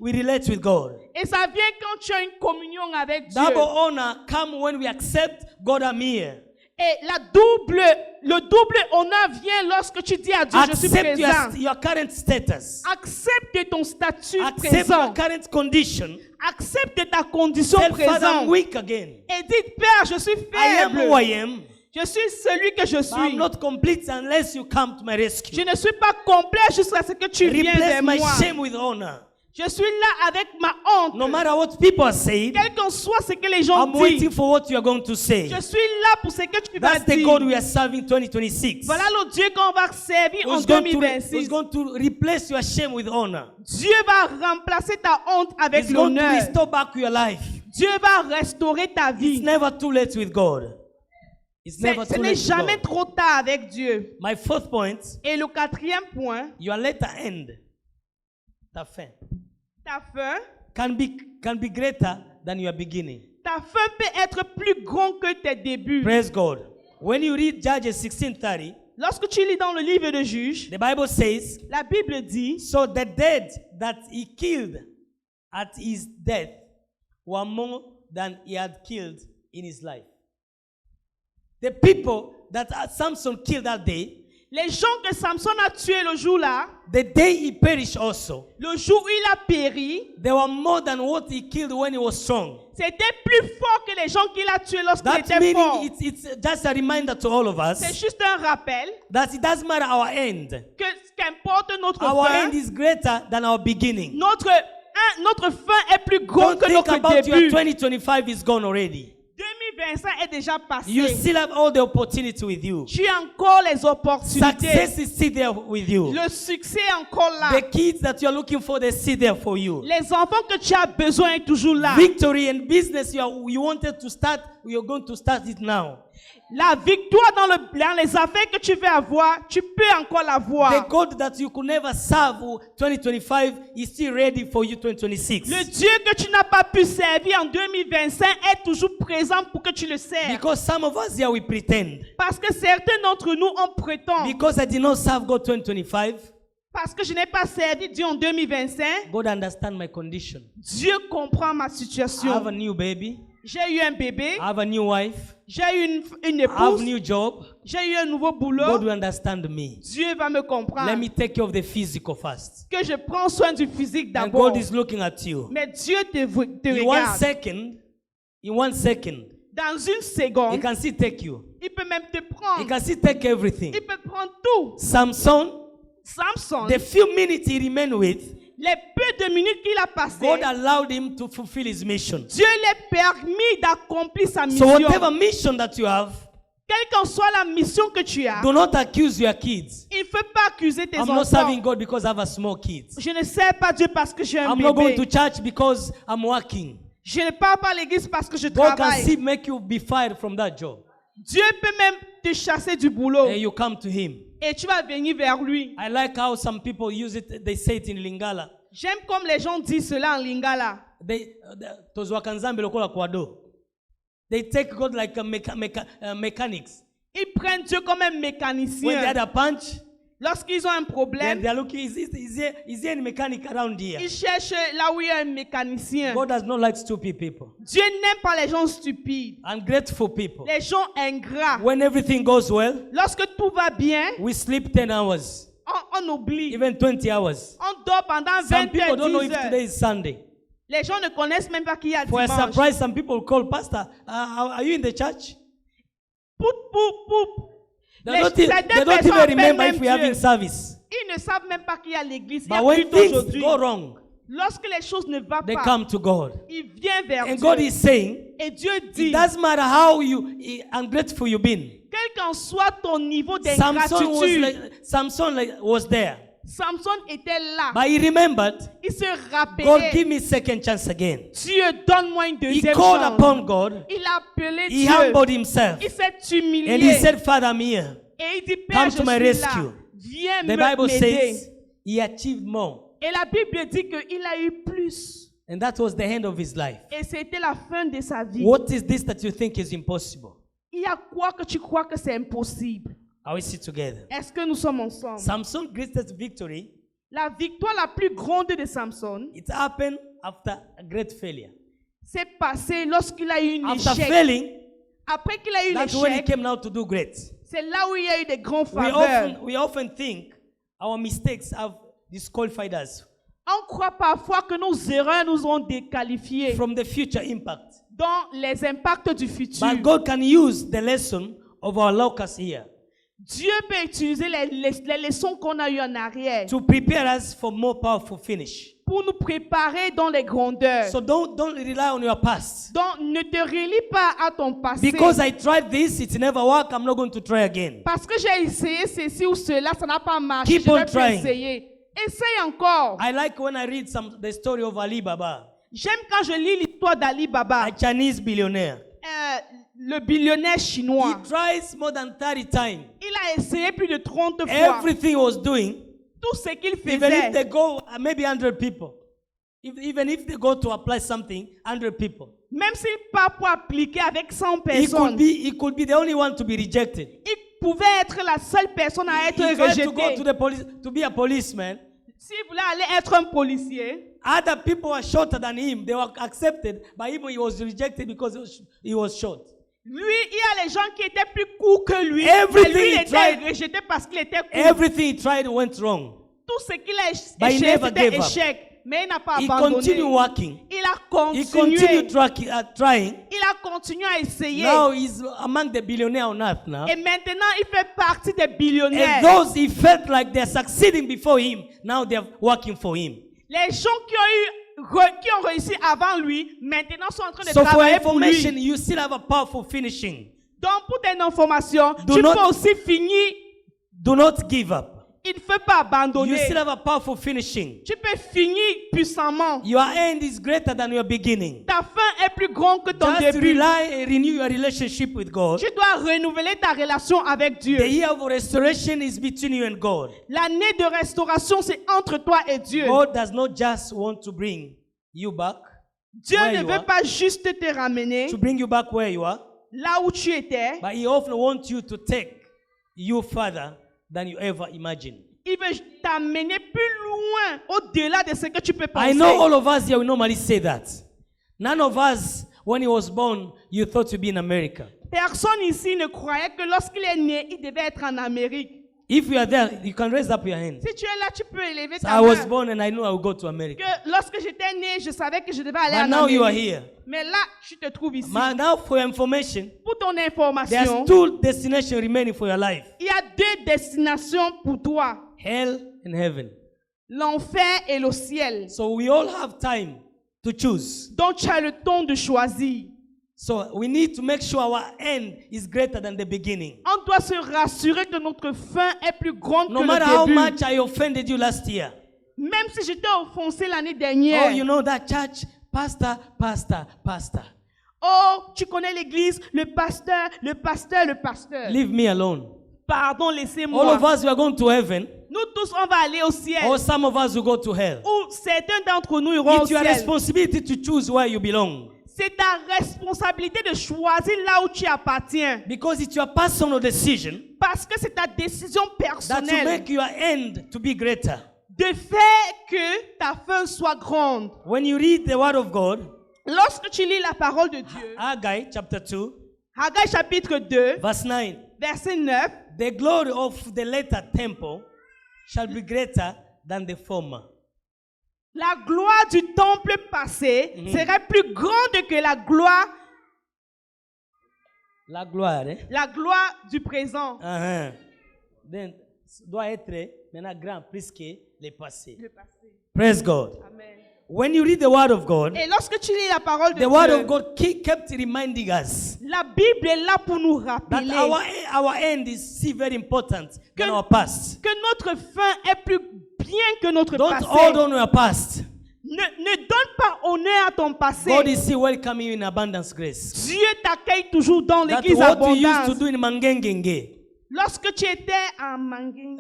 relate with God. Et ça vient quand tu as une communion avec Dieu. Double honor come when we accept God I'm here. Et le double honneur vient lorsque tu dis à Dieu, je suis Accept présent. your current status. Accepte ton statut Accept présent. your current condition. Accepte ta condition Tell Father I'm présente. weak again. Et dis, Père, je suis I am who faible. I am. Je suis celui que je But I'm suis. not complete unless you come to my rescue. Je ne suis pas complet jusqu'à ce que tu viennes Replace vers my moi. shame with honor. Je suis là avec ma honte. No matter what people are saying, Quel qu'en soit ce que les gens I'm waiting disent. for what you are going to say. Je suis là pour ce que tu vas That's the God dire. we are serving 2026. Voilà le Dieu qu'on va servir en Who's going to 2026. replace your shame with honor. Dieu va remplacer ta honte avec He's going to l'honneur. restore back your life. Dieu va restaurer ta It's vie. never too late with God. It's never Ce too n'est late with jamais God. trop tard avec Dieu. My fourth point, Et le quatrième point, your later end, ta fin, ta fin, can be greater than your beginning. ta fin peut être plus grand que tes débuts. Praise God. When you read Judges 16:30, Lorsque tu lis dans le livre de Juges, the Bible says, la Bible dit, so the dead that he killed at his death were more than he had killed in his life. The people that Samson killed that day, les gens que Samson a tués le jour-là, the day he perished also, le jour où il a péri, they were more than what he killed when he was strong. c'était plus fort que les gens qu'il a tués lorsqu'il That était fort. meaning it's just a reminder to all of C'est us juste un rappel that it doesn't matter our end. que ce qu'importe notre Our fin, end is greater than our beginning. notre fin est plus grande Don't que think notre about your début. 2025 is gone already. 2025 est déjà passé. You still have all the opportunity with you. Tu as encore les opportunités. Success is still there with you. Le succès est encore là. The kids that you're looking for, they're still there for you. Les enfants que tu as besoin est toujours là. Victory and business you wanted to start, you're going to start it now. La victoire dans les affaires que tu veux avoir, tu peux encore The l'avoir. God that you could never serve 2025 is still ready for you 2026. Le Dieu que tu n'as pas pu servir en 2025 est toujours présent pour que tu le serves. Because some of us here, we pretend. Parce que certains d'entre nous, on prétend. Because I did not serve God 2025, Parce que je n'ai pas servi Dieu en 2025, God understands my condition. Dieu comprend ma I have a situation. new baby. J'ai eu un bébé, I have a new wife. j'ai eu une I have a épouse, new job. j'ai eu un nouveau God boulot. will understand me. Dieu va me comprendre. Let me take care of the physical first. Que je prends soin du physique And d'abord. God is looking at you. Mais Dieu te In regarde. one second, Dans une He seconde, can still take you. il peut même te He prendre. can still take everything. Il peut prendre tout. Samson, Samson, the few minutes he remained with, Les peu de minutes qu'il a passées, God allowed him to fulfill his mission. Dieu lui a permis d'accomplir sa So mission. whatever mission that you have, Quelle qu'en soit la mission que tu as, do not accuse your kids. il ne faut pas accuser tes I'm not enfants. serving God because I have a small kids. Je ne sers pas Dieu parce que j'ai un I'm not going bébé. to church because I'm working. Je ne pars pas à l'église parce que je God can travaille. still make you be fired from that job. Dieu peut même te chasser du boulot. And you come to him. Et tu vas venir vers lui. I like how some people use it, they say it in Lingala. J'aime comme les gens disent cela en lingala. They take God like a mechanics. Ils prennent Dieu comme un When they mécanicien. had a punch, Lorsqu'ils ont un then problème, they are looking, is there any mechanic around here? ils cherchent là où il y a un mécanicien. God does not like stupid people, Dieu n'aime pas les gens stupides, ungrateful people. les gens ingrats. When everything goes well, Lorsque tout va bien, we sleep 10 hours, on oublie. even 20 hours. On dort pendant Some 20 people don't know heures, if 10 heures. today is Sunday. Les gens ne connaissent même pas qu'il y a For a dimanche. surprise, some people call, Pastor, are you in the church? Poup, poup, poup. They don't even remember if we're having service. Ils ne savent même pas qu'il y a l'église. Il y But a when plutôt things aujourd'hui. go wrong, Lorsque les choses ne vont they pas, come to God. il vient vers And Dieu. God is saying, Et Dieu it dit, doesn't matter how ungrateful you've been. quel qu'en soit ton niveau Samson d'ingratitude, was there. Samson était là. But he remembered, Il se God, rappelait, give me second chance again. Dieu, donne-moi une He deuxième called chance. upon God. Il a appelé He Dieu. humbled himself. Il s'est And he humilié. said, Father, I'm here. Et il dit, Père, Come je to my suis rescue. là. Viens The Bible m'aider. says he achieved more. Et la Bible dit qu'il a eu plus. And that was the end of his life. Et c'était la fin de sa vie. What is this that you think is impossible? Il y a quoi que tu crois que c'est impossible? Are we sit together? Est-ce que nous sommes ensemble? Samson's greatest victory, La victoire la plus grande de Samson it happened after a great failure. s'est passée lorsqu'il a eu un After échec. failing, Après qu'il a eu that's when he l'échec, came now to do great. c'est là où il y a eu des grands faveurs. We often think our mistakes have disqualified us On croit parfois que nos erreurs nous ont déqualifiés from the future impact. dans les impacts du futur. But God can use the lesson of our locust here Dieu peut utiliser les leçons qu'on a eues en arrière to prepare us for more powerful finish. pour nous préparer dans les grandeurs. So don't rely on your past. Donc, ne te relie pas à ton passé. Because I tried this, it never worked, I'm not going to try again. Parce que j'ai essayé ceci ou cela, ça n'a pas marché. Keep Je on vais plus trying. essayer. Essaye encore. I like when I read the story of Ali Baba, J'aime quand je lis l'histoire d'Ali Baba, a Chinese billionaire. le billionnaire He chinois. tries more than 30 times. Il a essayé plus de 30 fois. Everything he was doing, Tout ce qu'il even if faisait. they go, maybe 100 people. Even if they go to apply something, 100 people. Même s'il part pour appliquer avec 100 He personnes, could be the only one to be rejected. il pouvait être la seule personne à être He tried to go rejetée. to the police to be a policeman. S'il voulait aller être un policier, Other people were shorter than him. They were accepted, but him he was rejected because he was short. lui, il y a les gens qui étaient plus courts que lui. Everything Mais lui, il he était tried- rejeté parce qu'il était court. Everything he tried went wrong. Tout ce qu'il a But he essayé, never c'était gave up. échec. Mais il n'a pas He abandonné. continued working. Il a He continué. continued trying. Il a continué à essayer. Now he's among the billionaires on earth now. Et maintenant, il fait partie des billionnaires. And those he felt like they're succeeding before him, now they're working for him. Les gens qui ont réussi avant lui, maintenant sont en train de So for travailler pour information, lui. you still have a powerful finishing. Donc, pour tes informations, Do tu not- peux aussi finir. Do not give up. Il ne faut pas You abandonner. still have a powerful finishing. Tu peux finir puissamment. Your end is greater than your beginning. Ta fin est plus grande que ton Just début. rely and renew your relationship with God. Tu dois renouveler ta relation avec Dieu. The year of restoration is between you and God. L'année de restauration, c'est entre toi et Dieu. God does not just want to bring you back, Dieu where ne you veut are, pas juste te ramener to bring you back where you are, là où tu étais. but He often wants you to take you further than you ever imagined. Il veut t'amener plus loin, au-delà de ce que tu peux penser. I know all of us here, we normally say that. None of us, when he was born, you thought to be in America. Personne ici ne croyait que lorsqu'il est né, il devait être en Amérique. If you are there, you can raise up your hand. Si tu es là, tu peux élever So ta I was main. born and I knew I would go to America. Que lorsque j'étais né, je savais que je devais aller But en now you are Amérique. here. Mais là, tu te trouves ici. Now for your information, Pour ton there's information, two destinations remaining for your life. il y a deux destinations pour toi. Hell and heaven. l'enfer et le ciel. So we all have time to choose. Donc tu as le temps de choisir. So we need to make sure our end is greater than the beginning. On doit se rassurer que notre fin est plus grande No que matter le how début. much I offended you last year. Même si j'étais offensé l'année dernière. Oh, you know that church, pastor. Oh, tu connais l'église, le pasteur. Leave me alone. Pardon, All laissez-moi. of us, we are going to heaven. Nous tous, on va aller au ciel. Or some of us will go to hell. Ou certains d'entre nous iront au It's your ciel. responsibility to choose where you belong. C'est ta responsabilité de choisir là où tu appartiens. Because it's your personal decision Parce que c'est ta décision that will personnelle make your end to be greater. de faire que ta fin soit grande. When you read the word of God, Lorsque tu lis la parole de Dieu, Haggai chapter 2, Haggai chapitre 2, verse 9, verset 9, the glory of the latter temple shall be greater than the former. la gloire du temple passé serait plus grande que la gloire La gloire, du présent. Then, doit être maintenant grand plus que le passé. Le passé. Praise God. Amen. When you read the word of God, Et lorsque tu lis la parole de the word Dieu, of God kept reminding us la Bible est là pour nous that rappeler our end is still very important than our past. que notre fin est plus bien que notre Don't passé. hold on to your past. Ne donne pas honneur à ton passé. God is still welcoming you in abundance grace. Dieu t'accueille toujours dans That's l'église what we used to abondance. do in Mangengenge. Lorsque tu étais en Manging,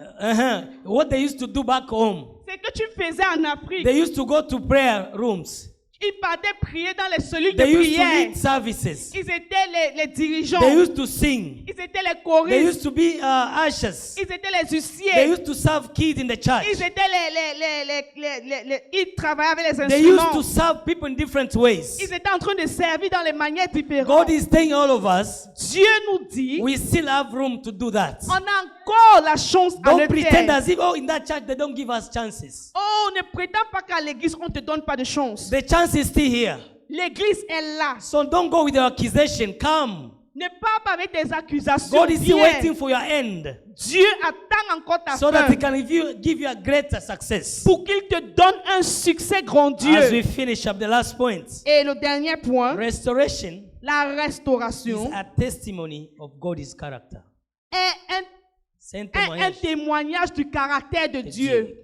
What they used to do back home. c'est que tu faisais en Afrique. They used to go to prayer rooms. Ils partaient prier dans les cellules de They used to prière. lead services. Ils étaient les dirigeants. They used to sing. Ils étaient les They choristes. used to be ushers. Ils étaient les They huissiers. used to serve kids in the church. Ils étaient ils travaillaient avec les They used to instruments. serve people in different ways. Ils étaient en train de servir dans les manières différentes. God is telling all of us, Dieu nous dit, we still have room to do that. on a encore la chance à Don't le pretend faire. as if, oh, in that church they don't give us chances. Oh, ne prétends pas qu'à l'église, on ne te donne pas de chance. The chance is still here. L'église est là. So don't go with your accusation. Come. Ne parle pas avec tes accusations. God is still Viens. waiting for your end Dieu attend encore ta so that fin He can give you a greater success. pour qu'il te donne un succès As we grandiose. finish up the last point, Et le dernier point, restoration la is restauration a testimony of God's character. est C'est un un témoignage témoignage du caractère de de Dieu.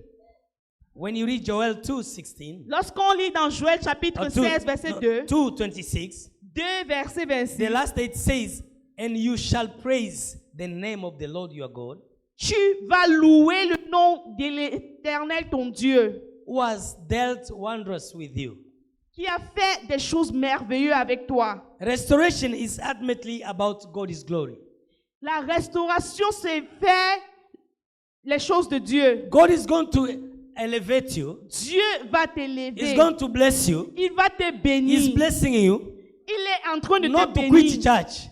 When you read Joel 2:16, Lorsqu'on lit dans Joël chapitre 16, verset 2, 2:26, 2 verset 26, the last it says, "And you shall praise the name of the Lord your God, tu vas louer le nom de l'Éternel ton Dieu, who has dealt wondrous with you." qui a fait des choses merveilleuses avec toi. Restoration is ultimately about God's glory. La restauration, c'est faire les choses de Dieu. God is going to elevate you. Dieu va He's t'élever. going to bless you. Il va te He's bénir. blessing you. Il est en train de Not te to bénir. quit church.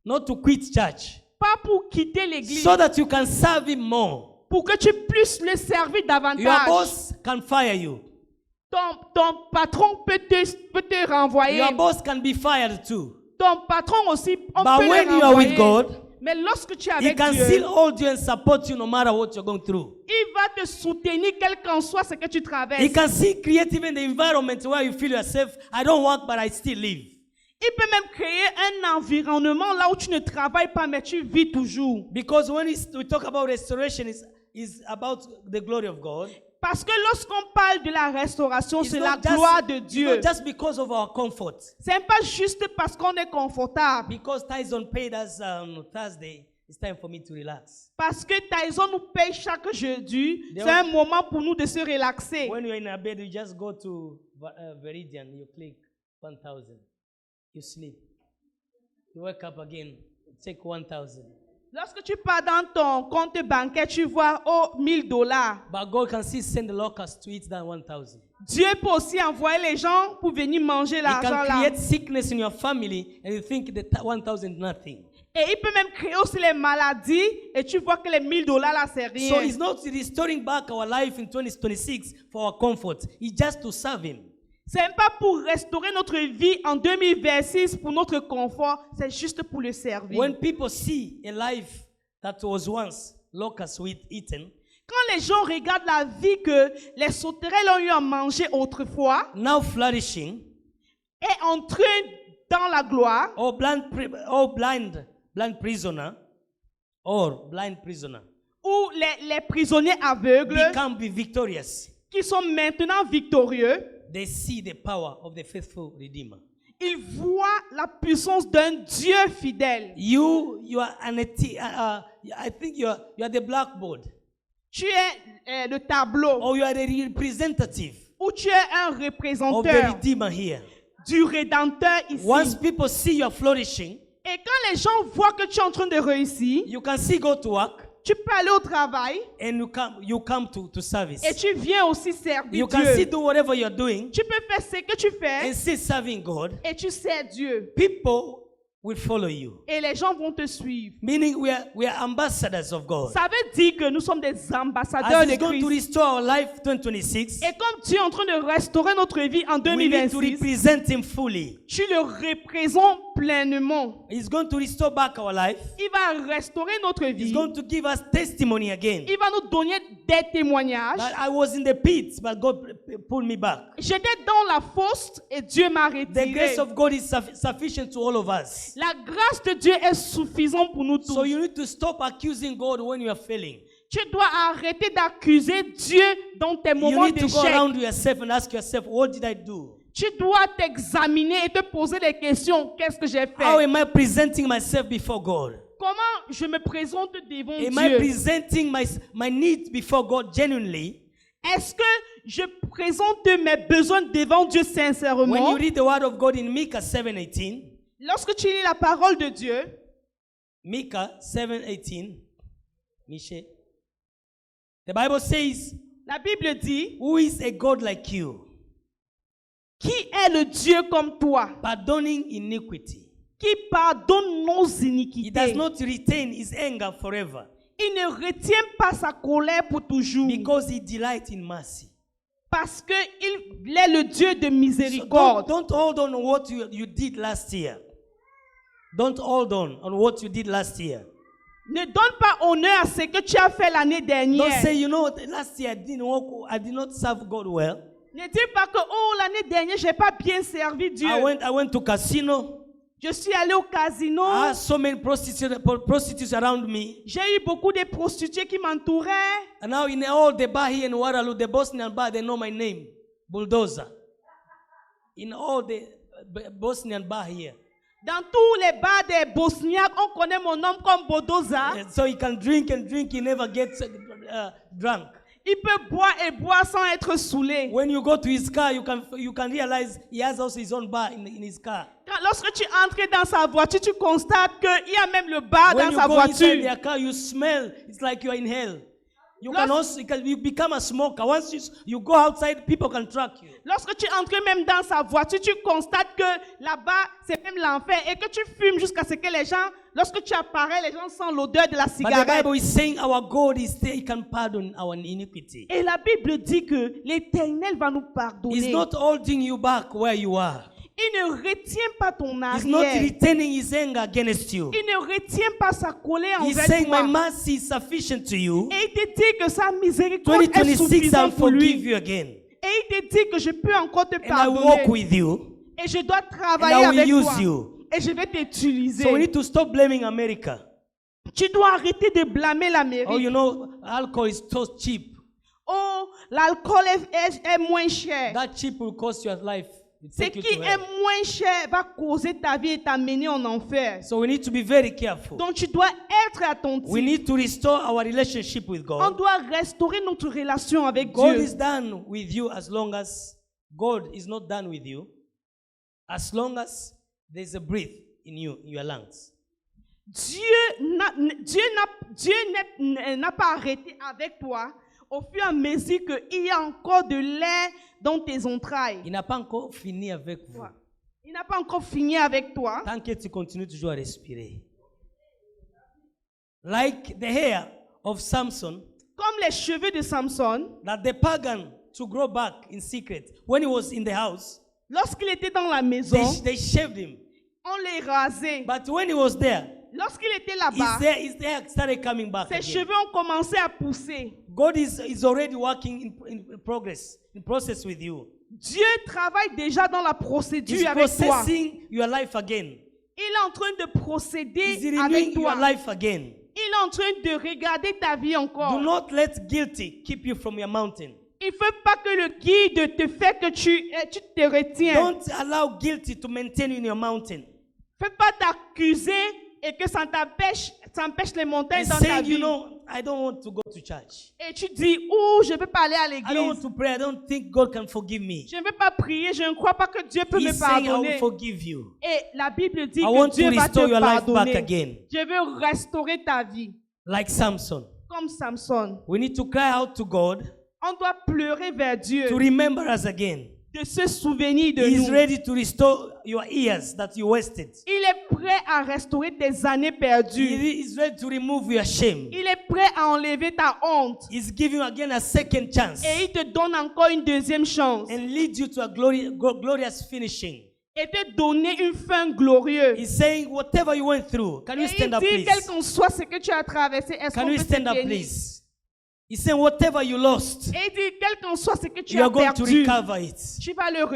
Not to quit church. Pas pour quitter l'église. So that you can serve Him more. Pour que tu puisses le servir Your davantage. boss can fire you. Ton patron peut te renvoyer. Your boss can be fired too. Ton patron aussi, on But peut when le you are with renvoyer. God, Mais lorsque tu es He avec can Dieu, still hold you and support you no matter what you're going through. il va te soutenir quel qu'en soit ce que tu traverses. He can still create even the environment where you feel yourself, I don't work but I still live. Il peut même créer un environnement là où tu ne travailles pas, mais tu vis toujours. Because when we talk about restoration, is about the glory of God. Parce que lorsqu'on parle de la restauration, It's c'est not la gloire de it's Dieu. not just because of our comfort. C'est pas juste parce qu'on est confortable. Because Tyson paid us Thursday, it's time for me to relax. Parce que Tyson nous paye chaque jeudi. They C'est un moment pour nous de se relaxer. When you're in a bed, you just go to Veridian, you click 1,000. You sleep. You wake up again, take 1,000. Lorsque tu pars dans ton compte bancaire, tu vois, oh, $1000. But God can still send the locusts to eat that 1,000. Dieu peut aussi envoyer les gens pour venir manger He l'argent can là. create sickness in your family and you think that 1,000 is nothing. Et il peut même créer aussi les maladies et tu vois que les $1000 là, c'est rien. So He's not restoring back our life in 2026 for our comfort. It's just to serve Him. C'est même pas pour restaurer notre vie en 2026 pour notre confort, c'est juste pour le servir. When people see a life that was once locusts with eaten, Quand les gens regardent la vie que les sauterelles ont eu à manger autrefois, now flourishing, et entrer dans la gloire, or blind prisoner, où les prisonniers aveugles become victorious. qui sont maintenant victorieux, They see the power of the faithful Redeemer. ils voient la puissance d'un Dieu fidèle. You are I think you are the blackboard, Tu es le tableau, or you are the representative où tu es un of the représentant Redeemer here. du Rédempteur ici. Once people see you are flourishing, Et quand les gens voient que tu es en train de réussir, you can see go to work tu peux aller au travail and you come to service. et tu viens aussi servir You can see Dieu. do whatever you're doing Tu peux faire ce que tu fais and still serving God. et tu sers Dieu. People will follow you. Et les gens vont te suivre. Meaning we are ambassadors of God. Ça veut dire que nous sommes des ambassadeurs As de He's going to Christ. restore our life 2026, Et comme Dieu est en train de restaurer notre vie en we need to 2026, represent Him fully. tu le représentes pleinement. He's going to restore back our life. Il va restaurer notre He's vie. going to give us testimony again. Il va nous donner des témoignages. That I was in the pit, but God pulled me back. J'étais dans la fosse et Dieu m'a The retiré. grace of God is sufficient to all of us. La grâce de Dieu est suffisante pour nous tous. So you need to stop accusing God when you are failing. Tu dois arrêter d'accuser Dieu dans tes You moments need to go d'échec. around yourself and ask yourself, what did I do? Tu dois t'examiner et te poser des questions. Qu'est-ce que j'ai How fait? am I presenting myself before God? Comment je me présente devant Am I Dieu? presenting my needs before God genuinely? Est-ce que je présente mes besoins devant Dieu When sincèrement? you read the word of God in Micah 7:18, Lorsque tu lis la parole de Dieu, Micah 7:18, Michel, the Bible says, la Bible dit, who is a God like you, qui est le Dieu comme toi, pardoning iniquity? qui pardonne nos He iniquités? does not retain his anger forever, Il ne retient pas sa colère pour toujours, because he delights in mercy. parce qu'il est le Dieu de So miséricorde. don't hold on what you did last year. Don't hold on what you did last year. Ne donne pas honneur à ce que tu as fait l'année Don't dernière. say, you know, last year I did not serve God well. Ne dis pas que, oh, l'année dernière, j'ai pas bien servi Dieu. I went to casino. Je suis allé au casino. I had so many prostitutes around me. J'ai eu beaucoup de prostituées qui m'entouraient. And now in all the bar here in Waterloo, the Bosnian bar, they know my name, Bulldozer. In all the Bosnian bar here. Dans tous les bars des Bosniaques, on connaît mon nom comme Bodoza. So he can drink and drink, he never gets drunk. Il peut boire et boire sans être saoulé. When you go to his car, you can realize he has also his own bar in his car. Lorsque tu entres dans sa voiture, tu constates qu'il y a même le bar When dans you sa go inside voiture. their car, you smell. It's like you are in hell. You Lorsque- can also you become a smoker. Once you go outside, people can track you. Lorsque tu entres même dans sa voiture, tu constates que là-bas, c'est même l'enfer et que tu fumes jusqu'à ce que les gens, lorsque tu apparais, les gens sentent l'odeur de la But the cigarette. Bible is saying our God is there. He can pardon our iniquity. Et la Bible dit que l'Éternel va nous He's pardonner. not holding you back where you are. Il ne retient pas ton He's not arrière. retaining his anger against you. Il ne retient pas sa colère He's envers saying, my toi. mercy is sufficient to you. Et il te dit que sa miséricorde est 2026, I'll suffisante pour forgive lui. you again. Et il te dit que je peux encore te And I walk pardonner. with you. Et je dois And travailler I will avec use toi. you. Et je vais t'utiliser. So we need to stop blaming America. Tu dois arrêter de blâmer Oh, l'Amérique. you know, alcohol is so cheap. Oh, l'alcool est moins cher. That cheap will cost your life. It Ce take you qui to est hell. moins cher va causer ta vie et t'amener en enfer. So we need to be very careful. Donc tu dois être attentif. We need to restore our relationship with On God. doit restaurer notre relation avec God Dieu. is done with you as long as God is not done with you. As long as there's a breath in you, in your lungs. Dieu n'a pas arrêté avec toi au fur et à mesure qu'il y a encore de l'air dans tes entrailles. Il n'a pas encore fini avec vous. Il n'a pas encore fini avec toi. Tant que tu continues toujours à respirer. Like the hair of Samson, Comme les cheveux de Samson, that the pagan to grow back in secret. When he was in the house, lorsqu'il était dans la maison, they shaved him. on les rasait. But when he was there, lorsqu'il était là-bas, his hair started coming back ses again. cheveux ont commencé à pousser. God is already working in process with you. Dieu travaille déjà dans la He's procédure avec toi. processing your life again. Il est en train de procéder He's avec renewing toi. your life again. Il est en train de regarder ta vie encore. Do not let guilty keep you from your mountain. Il ne faut pas que le guide te fait que tu te retiens. Don't allow guilty to maintain you in your mountain. Ne fais pas t'accuser et que ça empêche les montagnes And dans ta saying, vie. you know, I don't want to go to church. Et tu dis, je ne veux pas aller à I don't want l'église. to pray. I don't think God can forgive me. Je ne veux pas prier. Je ne crois pas que Dieu peut me He's saying, I will pardonner. forgive you. Et la Bible dit I que want to Dieu va restore te your life back pardonner. again. Je veux restaurer ta vie. Like Samson. Comme Samson. We need to cry out to God On doit pleurer vers Dieu. to remember us again. De se souvenir de He's nous. ready to restore your years that you wasted. Il est prêt à restaurer tes années perdues. He is ready to remove your shame. Il est prêt à enlever ta honte. He's giving you again a second chance Et il te donne encore une deuxième chance. and lead you to a glorious finishing. Et te donner une fin glorieuse. He's saying, whatever you went through, can Et you il stand up, dit, please? quel qu'en soit ce que tu as traversé, est-ce Can qu'on you peut se stand up, tenir? please? He's saying, whatever you lost, Et il dit, quel qu'en soit ce que tu you as are going to perdu, recover it. tu vas le I'm the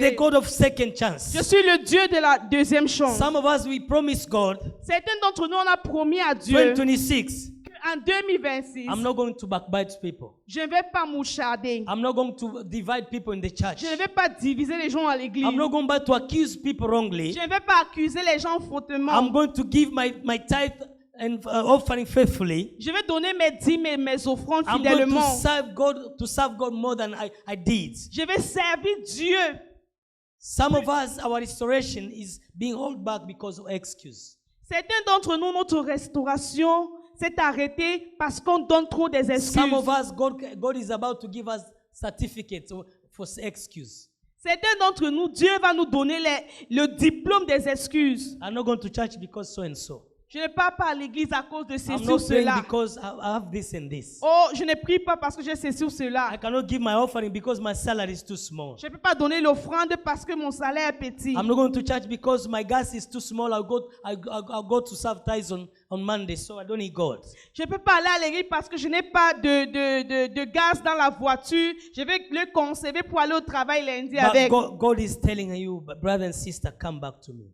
récupérer. God of second chance. Je suis le Dieu de la deuxième chance. Some of us, we promise God, Certains d'entre nous, on a promis à Dieu 2026, qu'en 2026, I'm not going to backbite people. je ne vais pas moucharder. I'm not going to divide people in the church. Je ne vais pas diviser les gens à l'église. I'm not going back to accuse people wrongly. Je ne vais pas accuser les gens fautement. I'm going to give my tithe and offering faithfully. Je vais donner mes dîmes et mes offrandes I'm going to fidèlement. serve God more than I did. Je vais servir Dieu. Some of us, our restoration is being held back because of excuse. Certains d'entre nous, notre restauration s'est arrêtée parce qu'on donne trop des excuses. Some of us, God is about to give us certificates for excuse. Certains d'entre nous, Dieu va nous donner le diplôme des excuses. I'm not going to church because so and so. Je ne pars pas à l'église à cause de I'm ceci ou not praying cela. because I have this and this. Oh, je ne prie pas parce que j'ai ceci ou cela. I cannot give my offering because my salary is too small. Je ne peux pas donner l'offrande parce que mon salaire est petit. I'm not going to church because my gas is too small. I'll go to serve tithes on Monday, so I don't need God. Je ne peux pas aller à l'église parce que je n'ai pas de gaz dans la voiture. Je vais le conserver pour aller au travail lundi But avec. God is telling you, brother and sister, come back to me.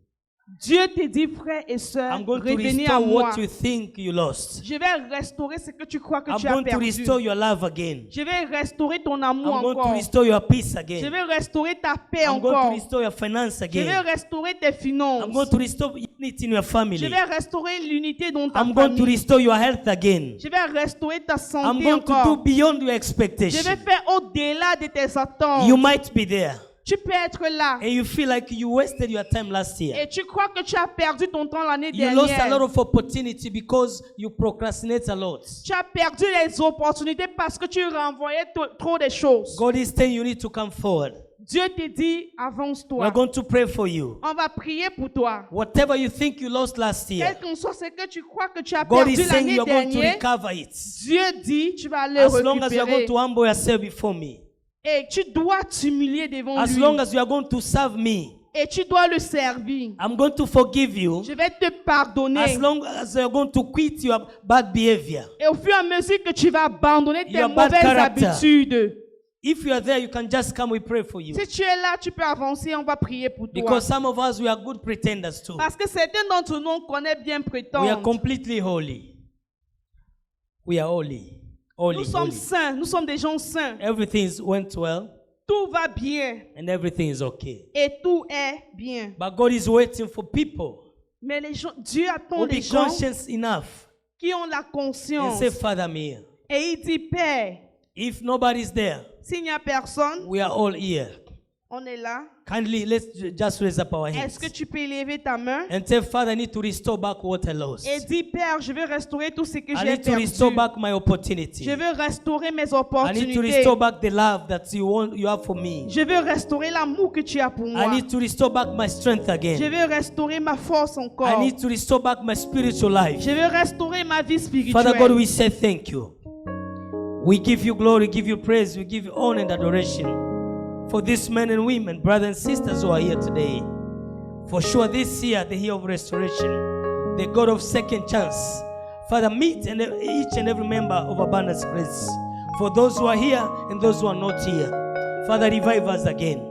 Dieu te dit, frère et sœur, I'm going to revenez à restore moi. what you think you lost. Je vais restaurer ce que tu crois que I'm tu as going to perdu. restore your love again. Je vais restaurer ton amour I'm going to encore. restore your peace Je again. vais restaurer ta paix I'm going to encore. restore your finance Je vais again. restaurer tes finances. I'm going to restore unity in your Je family. vais restaurer l'unité dans ta I'm going to famille. restore your health again. Je vais restaurer ta I'm santé going to do encore. beyond your Je expectation. vais faire au-delà de tes attentes. You might be there Tu peux être là. and you feel like you wasted your time last year. Et tu crois que tu as perdu ton temps l'année You lost a lot dernière. of opportunity because you procrastinate a lot. Tu as perdu les opportunités parce que tu renvoyais trop de choses. God is saying you need to come forward. Dieu te dit, We're avance-toi. going to pray for you. On va prier pour toi. Whatever you think you lost last year, Quel qu'en soit ce que tu crois que tu as God perdu is saying l'année you're going to dernière, recover it. Dieu dit, tu vas le As long as you are going récupérer. to humble yourself before me. Et tu dois t'humilier devant As lui. long as you are going to serve me, Et tu dois le servir. I'm going to forgive you. Je vais te pardonner. As long as you're going to quit your bad behavior. Et au fur et à mesure que tu vas abandonner tes Your bad mauvaises character. habitudes. If you are there, you can just come, we pray for you. Si tu es là, tu peux avancer, on va prier pour toi. Because some of us, we are good pretenders too. Parce que certains d'entre nous, on connaît bien We are prétendre. completely holy. We are holy. Holy, Nous sommes holy. saints, nous sommes des gens saints. Everything went well Tout va bien and everything is okay. et tout est bien. But God is waiting for people Mais les gens, Dieu attend who les be gens conscious enough qui ont la and conscience. say, Father, I'm here. Et il dit, Père, If nobody's there, s'il n'y a personne, we are all here. on est là. Kindly, let's just raise up our hands Est-ce que tu peux élever ta main? and say, Father, I need to restore back what I lost. Et dis, Père, je veux restaurer tout ce que I j'ai need to restore perdu. back my opportunity. Je veux restaurer mes I need to opportunités. restore back the love that you have for me. Je veux restaurer l'amour que tu as pour I moi. need to restore back my strength Je again. veux restaurer ma force I encore. need to restore back my spiritual life. Je veux restaurer ma vie Father God, spirituelle. we say thank you. We give you glory, give you praise, we give you honor and adoration for these men and women, brothers and sisters who are here today. For sure, this year, the year of restoration, the God of second chance. Father, meet each and every member of Abundance Grace. For those who are here and those who are not here, Father, revive us again.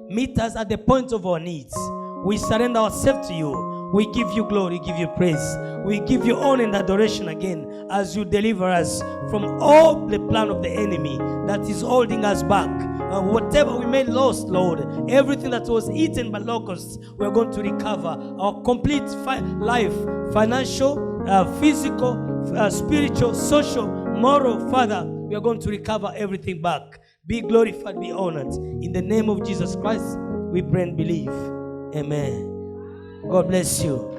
Meet us at the point of our needs. We surrender ourselves to you. We give you glory, give you praise. We give you honor and adoration again as you deliver us from all the plan of the enemy that is holding us back. Whatever we made lost, Lord, everything that was eaten by locusts, we're going to recover our complete life, financial, physical, spiritual, social, moral. Father, we are going to recover everything back. Be glorified, be honored. In the name of Jesus Christ, we pray and believe. Amen. God bless you.